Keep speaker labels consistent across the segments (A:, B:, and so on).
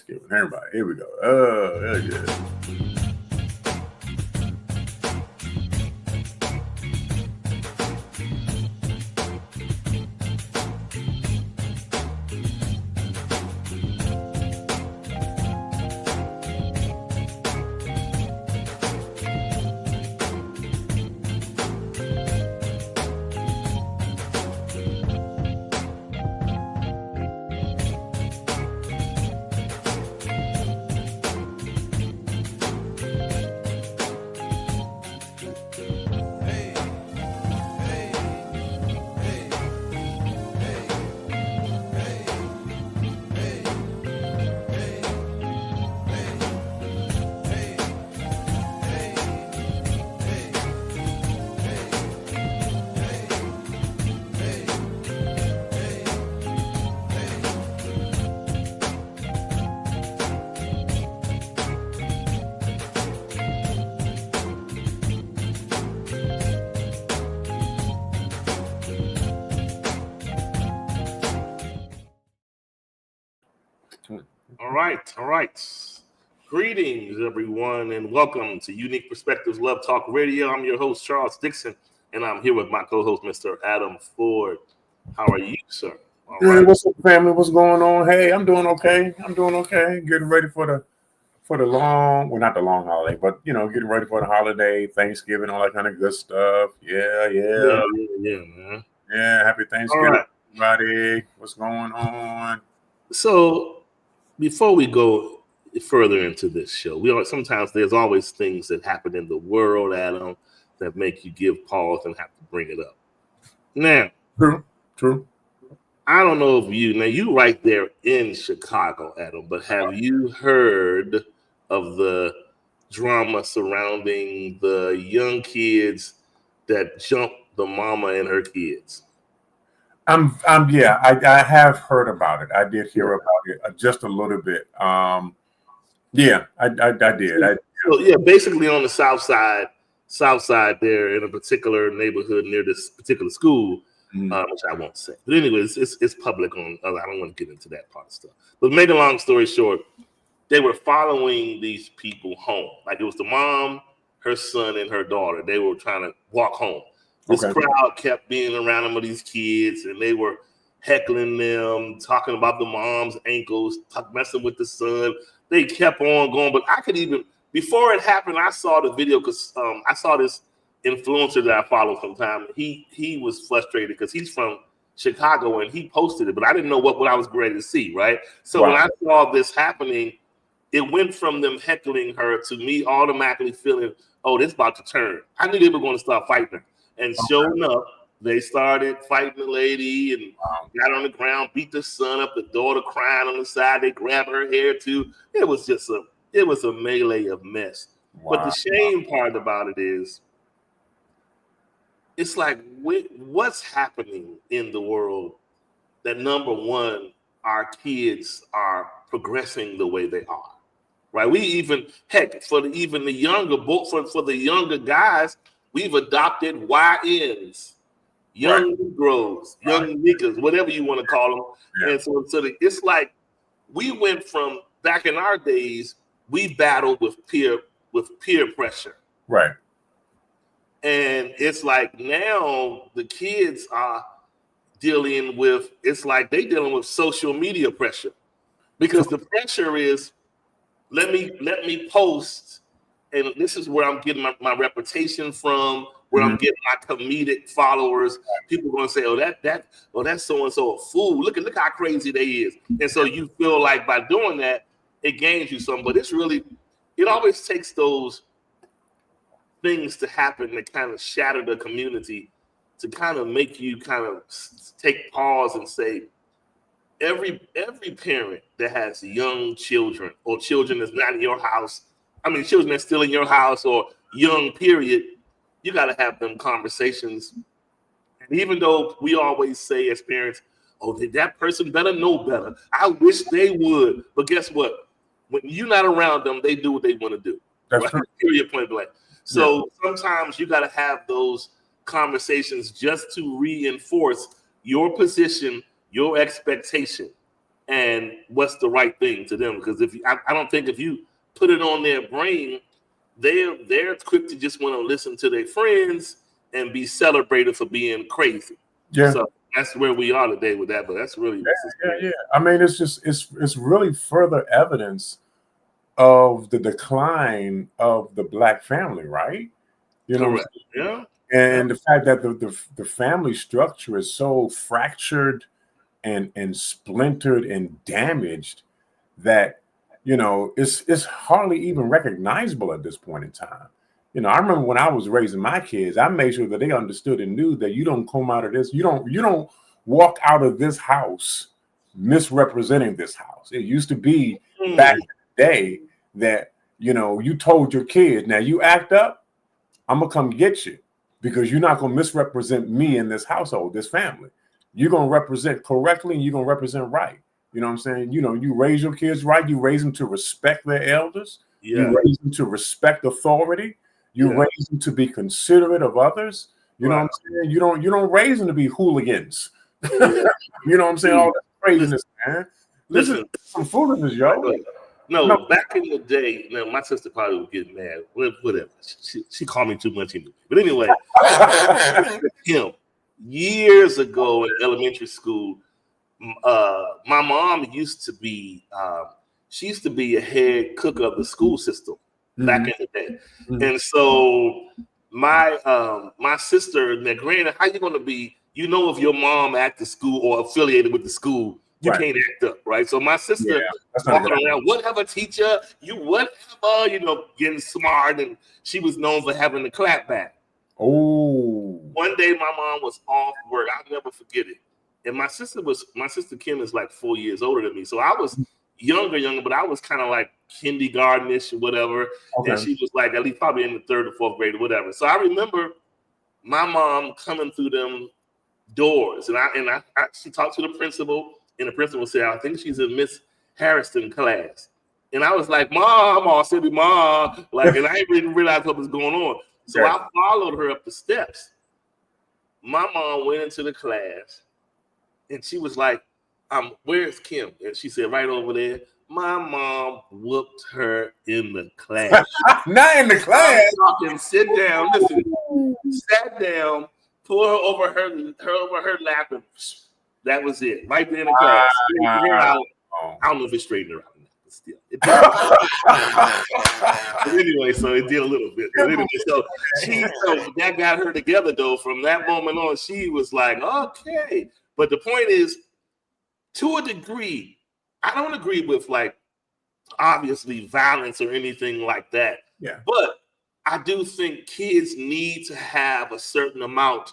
A: Thanksgiving. Everybody, here we go. Yeah.
B: All right. Greetings, everyone, and welcome to Unique Perspectives Love Talk Radio. I'm your host, Charles Dixon, and I'm here with my co-host, Mr. Adam Ford. How are you, sir?
A: Hey, what's up, family? What's going on? Hey, I'm doing okay. Getting ready for the long, well, not the long holiday, but getting ready for the holiday, Thanksgiving, all that kind of good stuff. Yeah,
B: man.
A: Yeah, happy Thanksgiving, everybody. What's going on?
B: So, before we go further into this show, sometimes there's always things that happen in the world, Adam, that make you give pause and have to bring it up. Now,
A: True.
B: I don't know if you right there in Chicago, Adam, but have you heard of the drama surrounding the young kids that jumped the mama and her kids?
A: Yeah, I have heard about it. I did hear about it just a little bit. Yeah, I did.
B: Basically on the south side there in a particular neighborhood near this particular school, which I won't say. But anyway, it's public on. I don't want to get into that part of stuff. But make a long story short, they were following these people home. Like it was the mom, her son, and her daughter. They were trying to walk home. This crowd kept being around them with these kids, and they were heckling them, talking about the mom's ankles, messing with the son. They kept on going, but before it happened, I saw the video because I saw this influencer that I follow sometime. He was frustrated because he's from Chicago and he posted it, but I didn't know what I was ready to see, right? So when I saw this happening, it went from them heckling her to me automatically feeling, oh, this is about to turn. I knew they were going to start fighting her. And sure enough, they started fighting the lady and got on the ground, beat the son up, the daughter crying on the side. They grabbed her hair too. It was a melee of mess. Wow. But the shame part about it is, it's like, what's happening in the world that, number one, our kids are progressing the way they are, right? We even, for the younger guys, we've adopted YNs, young Negroes, young niggas, whatever you want to call them. Yeah. And so it's like we went from back in our days, we battled with peer pressure.
A: Right.
B: And it's like now the kids are dealing with social media pressure, because the pressure is let me post, and this is where I'm getting my reputation from, where I'm getting my comedic followers. People are going to say, that's so and so a fool. Look how crazy they is. And so you feel like by doing that, it gains you something. But it always takes those things to happen that kind of shatter the community, to kind of make you kind of take pause and say, every parent that has young children or children that's not in your house, children that's still in your house or young period, you got to have them conversations. And even though we always say as parents, oh, that person better know better, I wish they would. But guess what? When you're not around them, they do what they want to do.
A: That's right.
B: Period, point blank. So sometimes you got to have those conversations just to reinforce your position, your expectation. and what's the right thing to them. Because I don't think if you put it on their brain, they're quick to just want to listen to their friends and be celebrated for being crazy.
A: Yeah.
B: So that's where we are today with that. But that's really
A: yeah. I mean, it's really further evidence of the decline of the Black family, right? You know,
B: yeah.
A: And the fact that the family structure is so fractured and splintered and damaged that, you know, it's hardly even recognizable at this point in time. You know, I remember when I was raising my kids, I made sure that they understood and knew that you don't come out of this, you don't walk out of this house misrepresenting this house. It used to be back in the day that, you know, you told your kids, now you act up, I'm gonna come get you, because you're not gonna misrepresent me in this household, this family. You're gonna represent correctly and you're gonna represent right. You know what I'm saying? You know, you raise your kids right, you raise them to respect their elders, you raise them to respect authority, you raise them to be considerate of others. You know what I'm saying? You don't raise them to be hooligans. You know what I'm saying? All that craziness, man. Listen, some foolishness, yo.
B: No, back in the day, now my sister probably would get mad. Whatever. She called me too much anyway. But anyway, him years ago in elementary school, my mom used to be she used to be a head cook of the school system back in the day. And so my sister, now granted, how you gonna be, you know, if your mom at the school or affiliated with the school, you can't act up, right? So my sister walking around, whatever teacher, you whatever, you know, getting smart, and she was known for having the clap back.
A: Oh.
B: One day my mom was off work. I'll never forget it. And my sister Kim is like 4 years older than me. So I was younger, but I was kind of like kindergarten-ish or whatever. Okay. And she was like at least probably in the 3rd or 4th grade or whatever. So I remember my mom coming through them doors, and she talked to the principal. And the principal said, I think she's in Miss Harrison class. And I was like, Mom, or said, Mom, like, and I didn't realize what was going on. So I followed her up the steps. My mom went into the class and she was like, where's Kim? And she said, right over there. My mom whooped her in the class.
A: Not in the class.
B: Sit down, listen, sat down, pull her over her lap, and that was it, right there in the class. I don't know if it straightened her out, but still. But anyway, so it did a little bit. But anyway, so that got her together, though. From that moment on, she was like, okay. But the point is, to a degree, I don't agree with, like, obviously violence or anything like that.
A: Yeah.
B: But I do think kids need to have a certain amount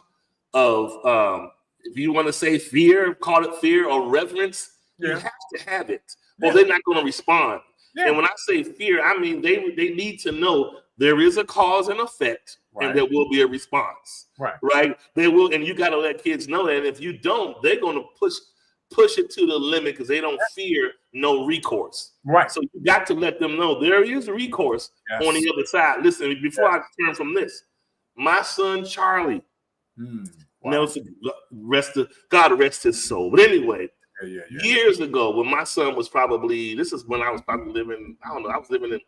B: of if you want to say fear, call it fear or reverence, you have to have it, or they're not going to respond. Yeah. And when I say fear, I mean they need to know there is a cause and effect, and there will be a response. Right? They will, and you got to let kids know that. And if you don't, they're going to push it to the limit because they don't fear no recourse. Right. So you got to let them know there is recourse on the other side. Listen, before I turn from this, my son Charlie. Nelson, God rest his soul. But anyway, years ago, when my son was this is when I was probably living, I was living in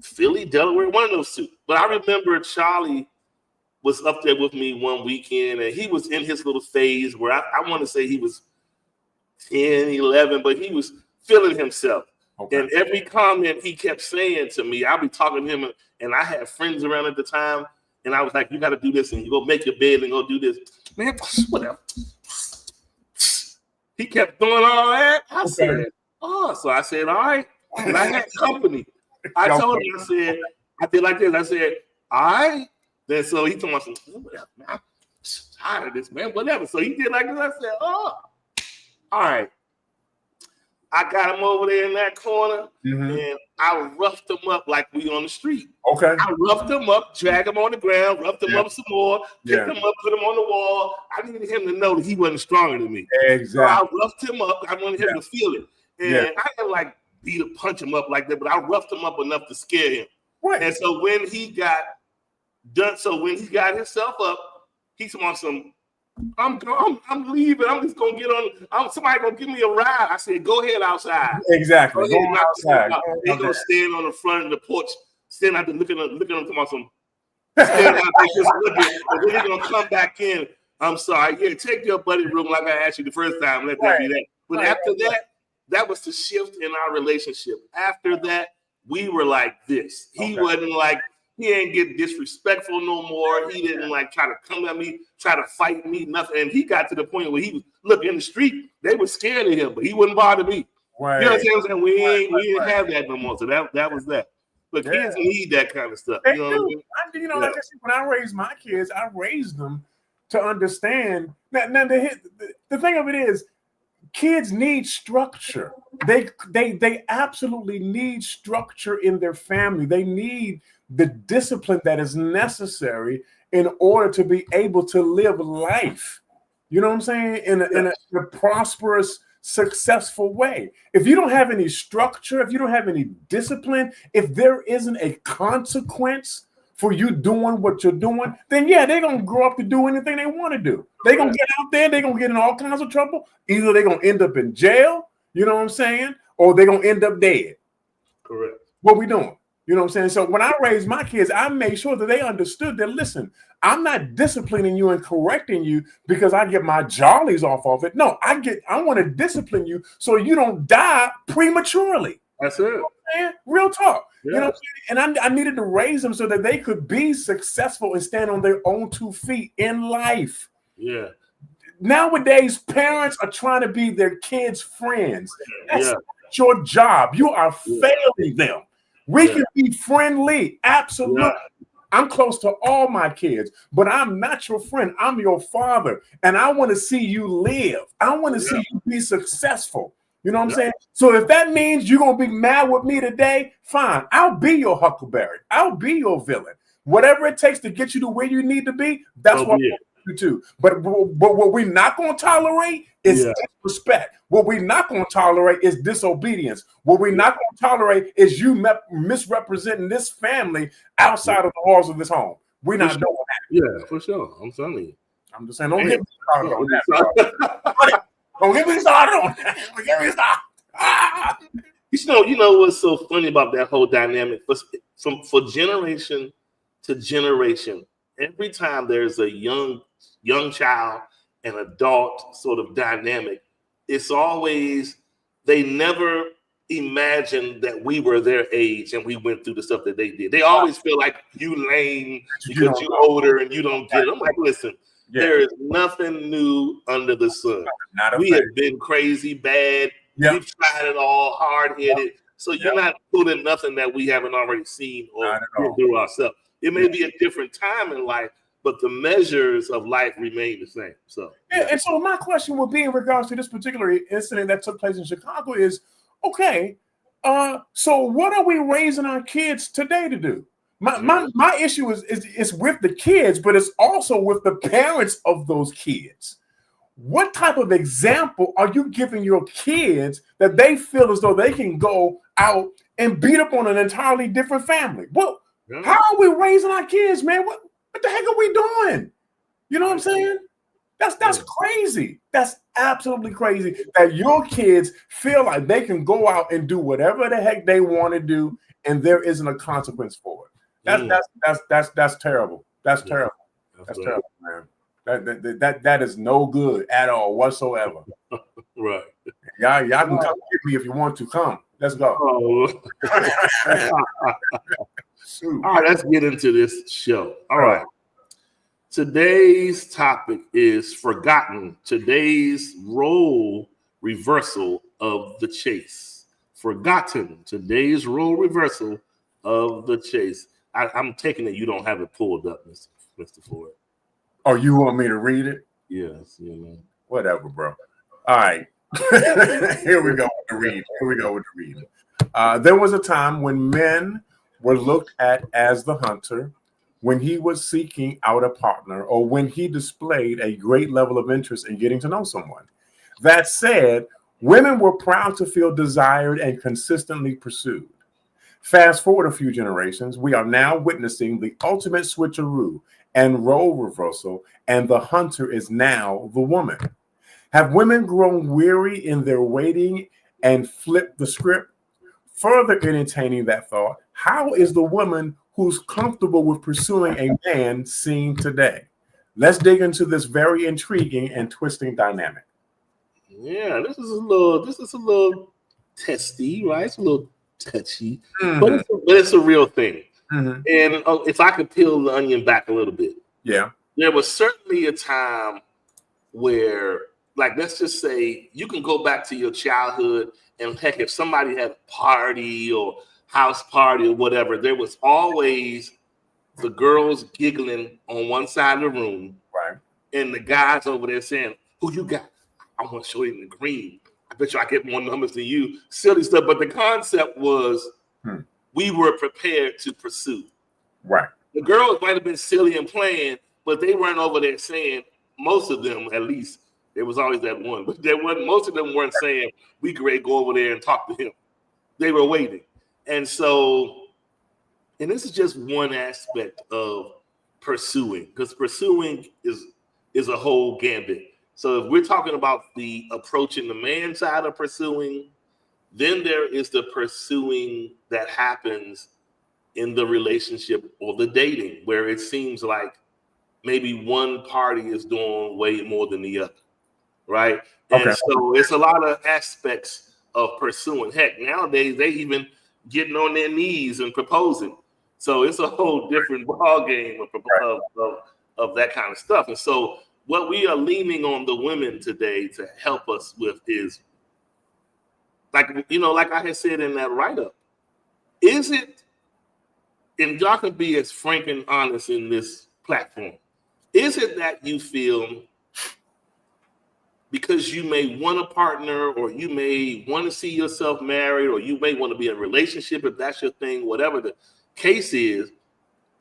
B: Philly, Delaware, one of those two. But I remember Charlie was up there with me one weekend, and he was in his little phase where I want to say he was 10, 11, but he was feeling himself. Okay. And every comment he kept saying to me, I'll be talking to him, and I had friends around at the time. And I was like, you got to do this, and you go make your bed and go do this. Man, whatever. He kept doing all that. I said, so I said, all right. And I had company. I told him, I did like this. I said, all right. Then so he told me, whatever, man. I'm tired of this, man. Whatever. So he did like this. I said, all right. I got him over there in that corner, and I roughed him up like we on the street. Okay. I roughed him up, dragged him on the ground, roughed him up some more, picked him up, put him on the wall. I needed him to know that he wasn't stronger than me. Exactly. So I roughed him up. I wanted him to feel it. And I didn't like punch him up like that, but I roughed him up enough to scare him. Right. And so when he got done, when he got himself up, he said, I'm leaving. I'm just gonna get on. Somebody gonna give me a ride. I said, go ahead outside.
A: Exactly.
B: Go
A: outside.
B: They gonna stand on the front of the porch, stand out there looking at them, talking about some. Stand out there just looking, and then they're gonna come back in. I'm sorry. Yeah, take your buddy room like I asked you the first time. Let that be that. But after that was the shift in our relationship. After that, we were like this. He wasn't like, he ain't get disrespectful no more. He didn't like try to come at me, try to fight me, nothing. And he got to the point where he was, look, in the street, they were scared of him, but he wouldn't bother me.
A: Right.
B: You know what I'm saying? We didn't have that no more. So that was that. But kids need that kind of stuff.
A: They
B: you know
A: do.
B: What I mean?
A: Like I said, when I raised my kids, I raised them to understand. Now the thing of it is, kids need structure. They absolutely need structure in their family. They need the discipline that is necessary in order to be able to live life. You know what I'm saying? In a prosperous, successful way. If you don't have any structure, if you don't have any discipline, if there isn't a consequence for you doing what you're doing, then they're gonna grow up to do anything they want to do. They're gonna get out there, they're gonna get in all kinds of trouble. Either they're gonna end up in jail, you know what I'm saying, or they're gonna end up dead.
B: Correct.
A: What we doing? You know what I'm saying? So when I raised my kids, I made sure that they understood that, listen, I'm not disciplining you and correcting you because I get my jollies off of it. No, I want to discipline you so you don't die prematurely.
B: That's it. You know
A: what I'm saying? Real talk.
B: Yeah.
A: You know what I'm saying? And I needed to raise them so that they could be successful and stand on their own 2 feet in life.
B: Yeah.
A: Nowadays, parents are trying to be their kids' friends. That's not your job. You are failing them. We can be friendly. Absolutely. Yeah. I'm close to all my kids, but I'm not your friend. I'm your father. And I want to see you live. I want to see you be successful. You know what I'm saying? So if that means you're going to be mad with me today, fine. I'll be your Huckleberry. I'll be your villain. Whatever it takes to get you to where you need to be, that's what I'm you to. But what we're not going to tolerate is disrespect. What we're not going to tolerate is disobedience. What we're not going to tolerate is you misrepresenting this family outside of the walls of this home. We're not doing that.
B: Yeah, for sure. I'm telling you.
A: I'm just saying, don't get me started on that. Don't get me started on that. Don't get me started.
B: You know what's so funny about that whole dynamic? For generation to generation, every time there's a young child and adult sort of dynamic, it's always, they never imagined that we were their age and we went through the stuff that they did. They always feel like you lame because you're older and you don't get it. I'm like, listen, there is nothing new under the sun. We have been crazy, bad. We've tried it all, hard-headed. So you're not putting nothing that we haven't already seen or been through ourselves. It may be a different time in life, but the measures of life remain the same. So
A: and so my question would be in regards to this particular incident that took place in Chicago is, okay, so what are we raising our kids today to do? My issue is with the kids, but it's also with the parents of those kids. What type of example are you giving your kids that they feel as though they can go out and beat up on an entirely different family? Well, how are we raising our kids, man? What the heck are we doing? You know what I'm saying? That's crazy. That's absolutely crazy that your kids feel like they can go out and do whatever the heck they want to do, and there isn't a consequence for it. That's terrible. That's terrible. That's terrible, man. That is no good at all whatsoever.
B: Right.
A: Y'all can come get me if you want to. Come. Let's go.
B: All right, let's get into this show. All right. Today's topic is forgotten. Today's role reversal of the chase. Forgotten. Today's role reversal of the chase. I'm taking it you don't have it pulled up, Mr. Ford.
A: Oh, you want me to read it?
B: Yes.
A: Whatever, bro. All right. Here we go with the reading. There was a time when men were looked at as the hunter, when he was seeking out a partner, or when he displayed a great level of interest in getting to know someone. That said, women were proud to feel desired and consistently pursued. Fast forward a few generations, we are now witnessing the ultimate switcheroo, and role reversal, and the hunter is now the woman. Have women grown weary in their waiting and flipped the script? Further entertaining that thought, how is the woman who's comfortable with pursuing a man seen today? Let's dig into this very intriguing and twisting dynamic.
B: Yeah, this is a little testy, right? It's a little touchy,
A: Mhm.
B: but it's a real thing.
A: Mhm.
B: And if I could peel the onion back a little bit,
A: Yeah.
B: there was certainly a time where, like, let's just say you can go back to your childhood, and heck, if somebody had a party or house party or whatever, there was always the girls giggling on one side of the room,
A: Right.
B: and the guys over there saying, "Who you got? I want to show you in the green. I bet you I get more numbers than you." Silly stuff. But the concept was we were prepared to pursue.
A: Right.
B: The girls might have been silly and playing, but they weren't over there saying, most of them at least, there was always that one, but most of them weren't saying, we could ready to go over there and talk to him. They were waiting. And this is just one aspect of pursuing, because pursuing is a whole gambit. So if we're talking about the approaching the man side of pursuing, then there is the pursuing that happens in the relationship or the dating, where it seems like maybe one party is doing way more than the other, right?
A: Okay.
B: And so it's a lot of aspects of pursuing. Heck, nowadays they even getting on their knees and proposing. So it's a whole different ball game of that kind of stuff. And so what we are leaning on the women today to help us with is, like I had said in that write-up, is it, and y'all can be as frank and honest in this platform, is it that you feel because you may want a partner, or you may want to see yourself married, or you may want to be in a relationship if that's your thing, whatever the case is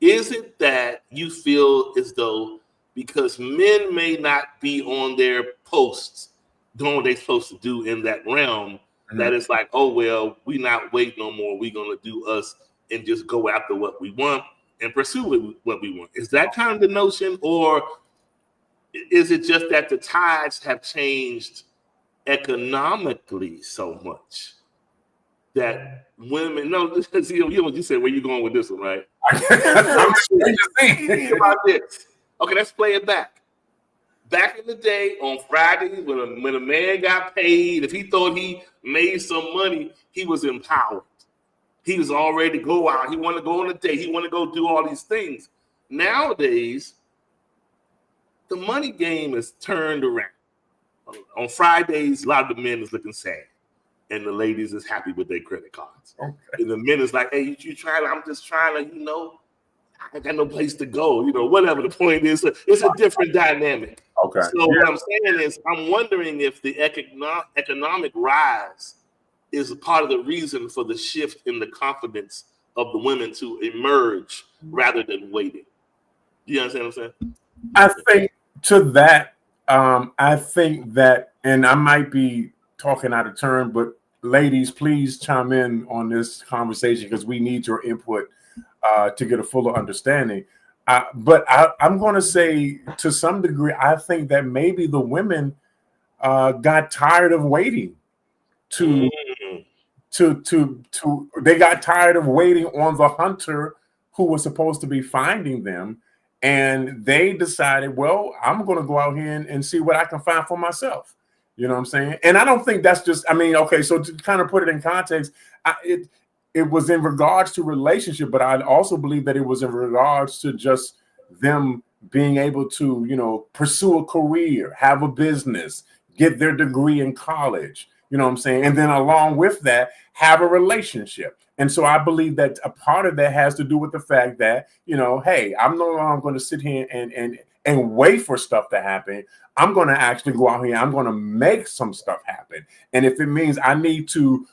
B: it that you feel as though because men may not be on their posts doing what they're supposed to do in that realm, that it's like, oh, well, we not wait no more. We're going to do us and just go after what we want and pursue what we want. Is that kind of the notion, or is it just that the tides have changed economically so much that women? No, see, you said where you going with this one, right?
A: I'm just
B: Think about this. Okay, let's play it back. Back in the day on Fridays, when a man got paid, if he thought he made some money, he was empowered. He was all ready to go out. He wanted to go on a date. He wanted to go do all these things. Nowadays, the money game is turned around. On Fridays, a lot of the men is looking sad, and the ladies is happy with their credit cards. Okay. And the men is like, hey, you trying? I'm just trying to, I got no place to go. Whatever the point is, it's a different dynamic.
A: Okay.
B: So what I'm saying is, I'm wondering if the economic rise is a part of the reason for the shift in the confidence of the women to emerge rather than waiting. You understand what I'm saying?
A: I think to that, I think that, and I might be talking out of turn, but ladies, please chime in on this conversation because we need your input to get a fuller understanding. But I'm going to say, to some degree, I think that maybe the women got tired of waiting they got tired of waiting on the hunter who was supposed to be finding them. And they decided, well, I'm going to go out here and see what I can find for myself. You know what I'm saying? And I don't think that's just, okay, so to kind of put it in context, it was in regards to relationship, but I also believe that it was in regards to just them being able to, pursue a career, have a business, get their degree in college, you know what I'm saying? And then along with that, have a relationship. And so I believe that a part of that has to do with the fact that, hey, I'm no longer going to sit here and wait for stuff to happen. I'm going to actually go out here. I'm going to make some stuff happen. And if it means I need to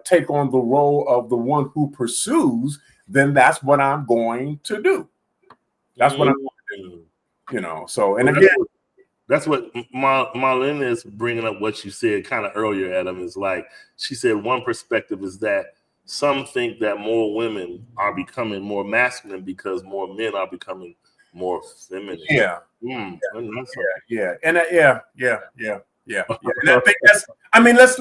A: take on the role of the one who pursues, then that's what I'm going to do. That's what I'm going to do. So, and again,
B: that's what Marlene is bringing up. What you said kind of earlier, Adam, is like, she said one perspective is that some think that more women are becoming more masculine because more men are becoming more feminine.
A: Yeah.
B: Mm,
A: Yeah. And yeah. And I think that's. I mean, let's.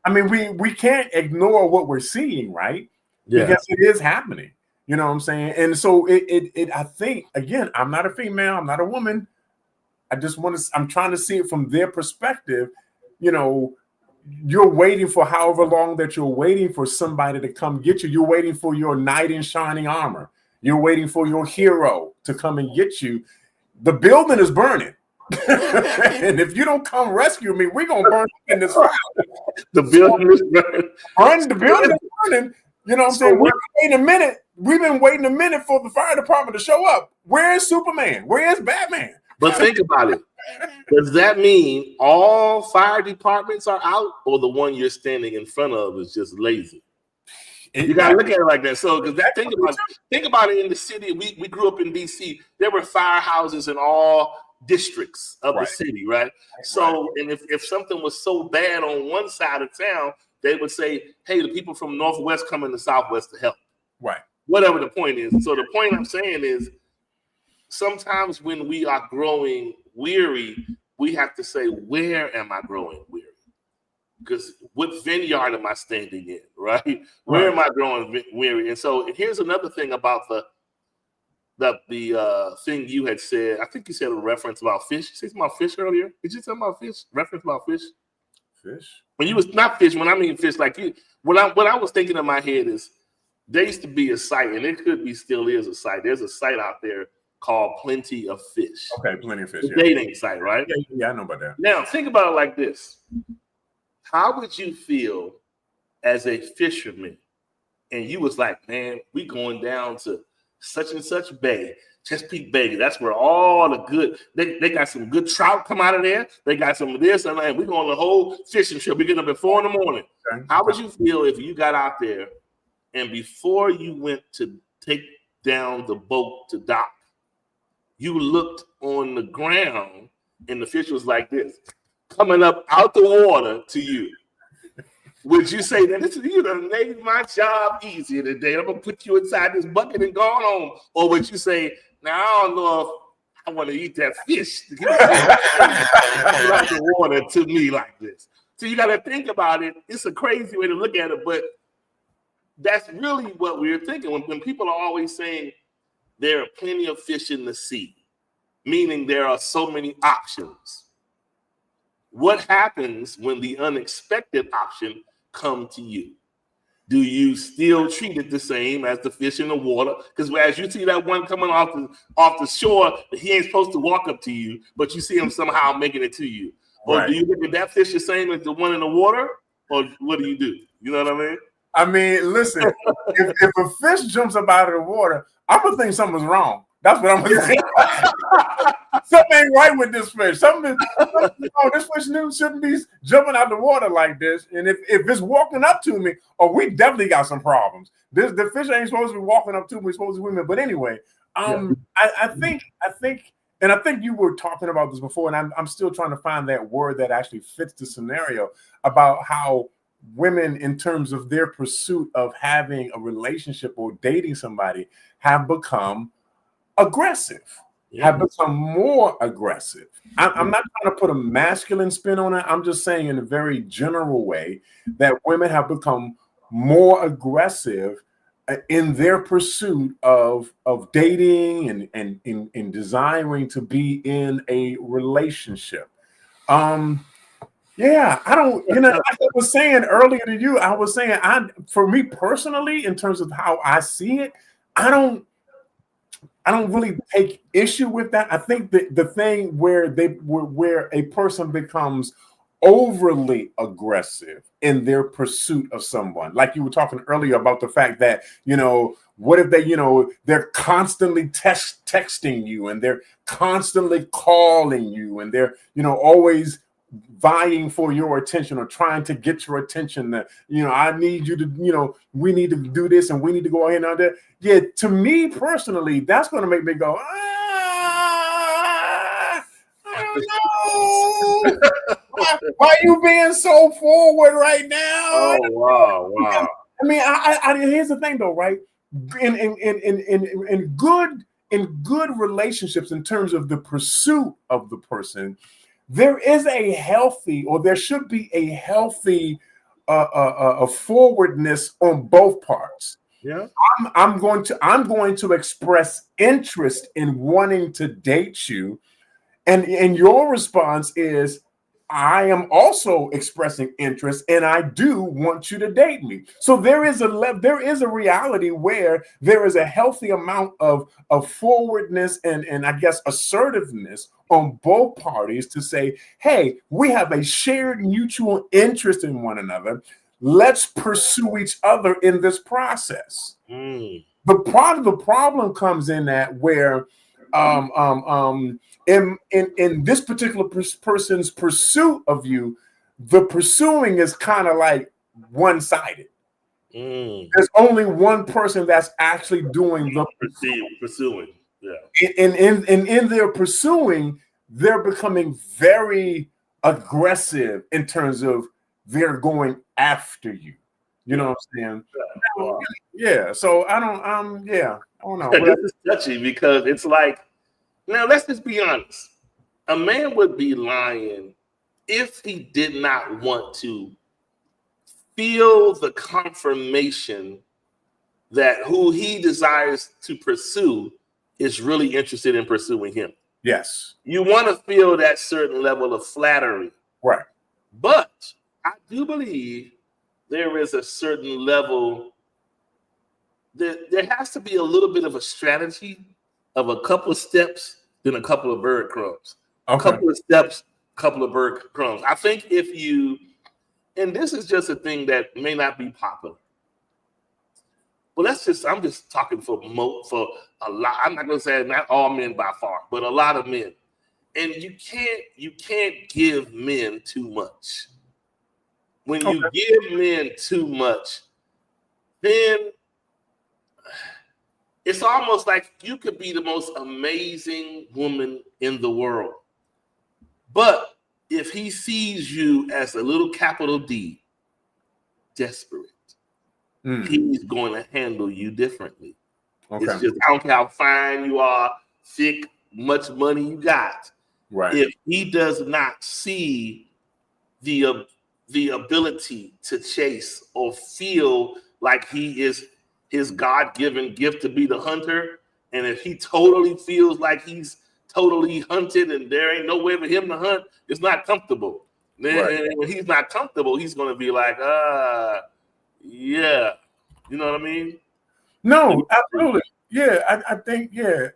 A: I mean, we can't ignore what we're seeing, right?
B: Yeah.
A: Because it is happening. You know what I'm saying? And so it. I think again, I'm not a female. I'm not a woman. I just want to. I'm trying to see it from their perspective. You know, you're waiting for however long that you're waiting for somebody to come get you. You're waiting for your knight in shining armor. You're waiting for your hero to come and get you. The building is burning. And if you don't come rescue me, we're going to burn in this fire.
B: The building is burning.
A: The building is burning. You know what I'm saying? We've been waiting a minute for the fire department to show up. Where is Superman? Where is Batman?
B: But think about it. Does that mean all fire departments are out, or the one you're standing in front of is just lazy? You gotta look at it like that. So, because think about it in the city. We grew up in DC. There were firehouses in all districts of the city, right? So, and if something was so bad on one side of town, they would say, "Hey, the people from Northwest come in the Southwest to help."
A: Right.
B: Whatever the point is. So the point I'm saying is, sometimes when we are growing weary, we have to say, "Where am I growing weary? Because what vineyard am I standing in, right? Where am I growing weary?" And so here's another thing about the thing you had said. I think you said a reference about fish. You said something about fish earlier. Did you say about fish? Reference about fish?
A: Fish?
B: When you was not fish, when I mean fish, like you, what I was thinking in my head is there used to be a site, and it could be still is a site. There's a site out there called Plenty of Fish.
A: Okay, Plenty of Fish.
B: The dating site, right?
A: Yeah, I know about that.
B: Now think about it like this. How would you feel as a fisherman and you was like, "Man, we going down to such and such bay, Chesapeake Bay. That's where all the good, they got some good trout come out of there. They got some of this, and we go on the whole fishing trip. We get up at 4 a.m. Okay. How would you feel if you got out there and before you went to take down the boat to dock, you looked on the ground and the fish was like this, coming up out the water to you? Would you say that you done made my job easier today? I'm gonna put you inside this bucket and go on, or would you say, "Now I don't know if I want to eat that fish to get out the water to me like this"? So you got to think about it. It's a crazy way to look at it, but that's really what we're thinking when people are always saying there are plenty of fish in the sea, meaning there are so many options. What happens when the unexpected option come to you? Do you still treat it the same as the fish in the water? Because as you see that one coming off the shore, he ain't supposed to walk up to you, but you see him somehow making it to you. Or do you look at that fish the same as the one in the water? Or what do? You know what I mean?
A: I mean, listen, if a fish jumps up out of the water, I'm going to think something's wrong. That's what I'm going to think. Something ain't right with this fish. This fish shouldn't be jumping out the water like this. And if it's walking up to me, we definitely got some problems. The fish ain't supposed to be walking up to me, it's supposed to be with me. But anyway, I think, and I think you were talking about this before, and I'm still trying to find that word that actually fits the scenario about how women, in terms of their pursuit of having a relationship or dating somebody, have become aggressive. Have become more aggressive. I'm not trying to put a masculine spin on it. I'm just saying in a very general way that women have become more aggressive in their pursuit of dating and in desiring to be in a relationship. Yeah, I don't, like I was saying earlier to you, I was saying, for me personally, in terms of how I see it, I don't really take issue with that. I think that the thing where a person becomes overly aggressive in their pursuit of someone, like you were talking earlier about the fact that, what if they, they're constantly texting you and they're constantly calling you and they're, always vying for your attention or trying to get your attention that, I need you to, we need to do this and we need to go ahead and do that. Yeah, to me personally, that's going to make me go, I don't know. Why are you being so forward right now?
B: Oh, wow.
A: I mean, I here's the thing though, right? In in good relationships, in terms of the pursuit of the person, there is a healthy, or there should be a healthy forwardness on both parts.
B: Yeah.
A: I'm going to express interest in wanting to date you, and your response is, I am also expressing interest, and I do want you to date me. So there is a reality where there is a healthy amount of forwardness and I guess assertiveness on both parties to say, hey, we have a shared mutual interest in one another. Let's pursue each other in this process. The problem comes in that where in this particular person's pursuit of you, the pursuing is kind of like one-sided. There's only one person that's actually doing the
B: pursuing. Yeah.
A: And in their pursuing, they're becoming very aggressive in terms of they're going after you. You know what I'm saying? Yeah. So I don't know.
B: This is touchy because it's like, now let's just be honest. A man would be lying if he did not want to feel the confirmation that who he desires to pursue is really interested in pursuing him.
A: Yes.
B: You want to feel that certain level of flattery.
A: Right.
B: But I do believe there is a certain level that there has to be a little bit of a strategy of a couple of steps, then a couple of bird crumbs. A couple of steps, couple of bird crumbs. I think if you, and this is just a thing that may not be popular, but I'm just talking for a lot. I'm not going to say not all men by far, but a lot of men. And you can't give men too much. When you give men too much, then it's almost like you could be the most amazing woman in the world. But if he sees you as a little capital D, desperate, he's going to handle you differently. It's just, I don't care how fine you are, thick, much money you got.
A: Right.
B: If he does not see the ability to chase or feel like he is his God-given gift to be the hunter, and if he totally feels like he's totally hunted and there ain't no way for him to hunt, it's not comfortable. And when he's not comfortable, he's going to be like, yeah. You know what I mean?
A: No, absolutely. Yeah, I think, yeah,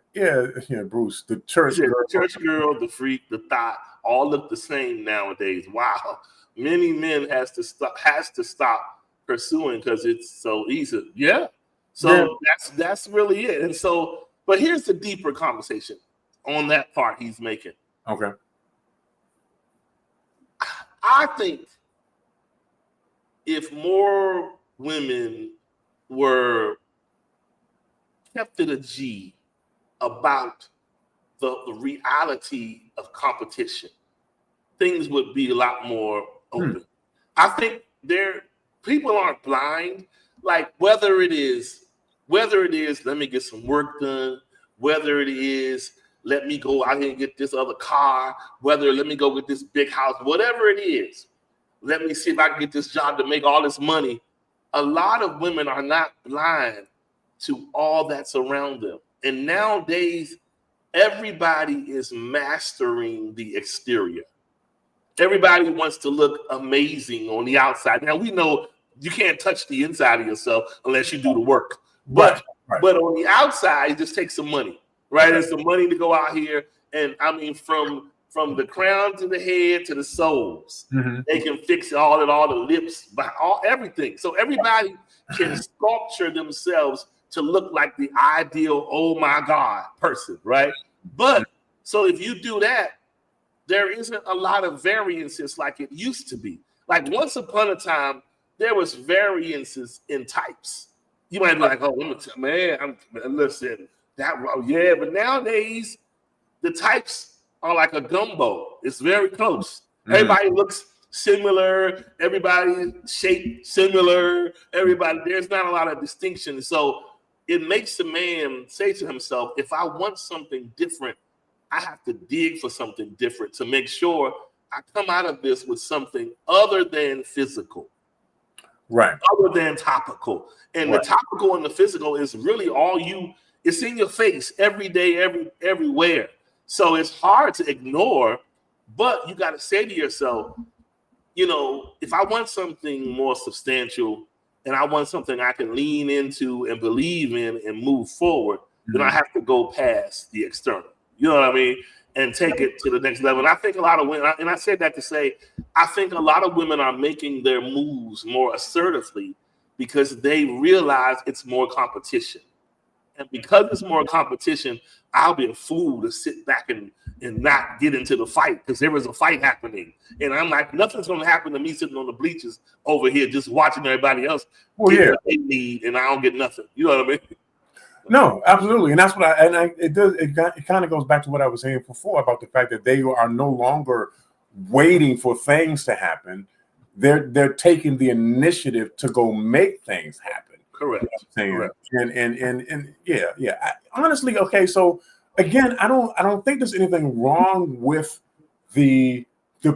A: Bruce, the church
B: girl, the freak, the thought, all look the same nowadays. Wow. Many men has to stop pursuing because it's so easy. Yeah. So that's really it. And so, but here's the deeper conversation on that part he's making.
A: Okay.
B: I think if more women were kept at a G about the reality of competition, things would be a lot more open. I think people aren't blind. Like whether it is, let me get some work done, whether it is, let me go out here and get this other car, whether let me go get this big house, whatever it is, let me see if I can get this job to make all this money. A lot of women are not blind to all that's around them. And nowadays, everybody is mastering the exterior. Everybody wants to look amazing on the outside. Now, we know you can't touch the inside of yourself unless you do the work. But on the outside, it just takes some money, right? It's some money to go out here. And I mean, from the crown to the head to the soles, they can fix all the lips, everything. So everybody can sculpture themselves to look like the ideal, oh my God, person, right? But so if you do that, there isn't a lot of variances like it used to be. Like once upon a time, there was variances in types. You might be like, oh, listen, but nowadays the types are like a gumbo. It's very close. Everybody looks similar. Everybody shaped similar. There's not a lot of distinction. So it makes the man say to himself, if I want something different, I have to dig for something different to make sure I come out of this with something other than physical.
A: Right.
B: Other than topical. And
A: Right.
B: the topical and the physical is really it's in your face every day, everywhere. So it's hard to ignore, but you got to say to yourself, if I want something more substantial and I want something I can lean into and believe in and move forward, then I have to go past the external. You know what I mean? And take it to the next level. And I think a lot of women, and I said that to say, I think a lot of women are making their moves more assertively because they realize it's more competition. And because it's more competition, I'll be a fool to sit back and not get into the fight because there is a fight happening. And I'm like, nothing's going to happen to me sitting on the bleachers over here just watching everybody else get what they need, and I don't get nothing. You know what I mean?
A: No, absolutely, and that's what it kind of goes back to what I was saying before about the fact that they are no longer waiting for things to happen. They're taking the initiative to go make things happen.
B: Correct.
A: You know what I'm saying? And yeah. Honestly, okay. So again, I don't think there's anything wrong with the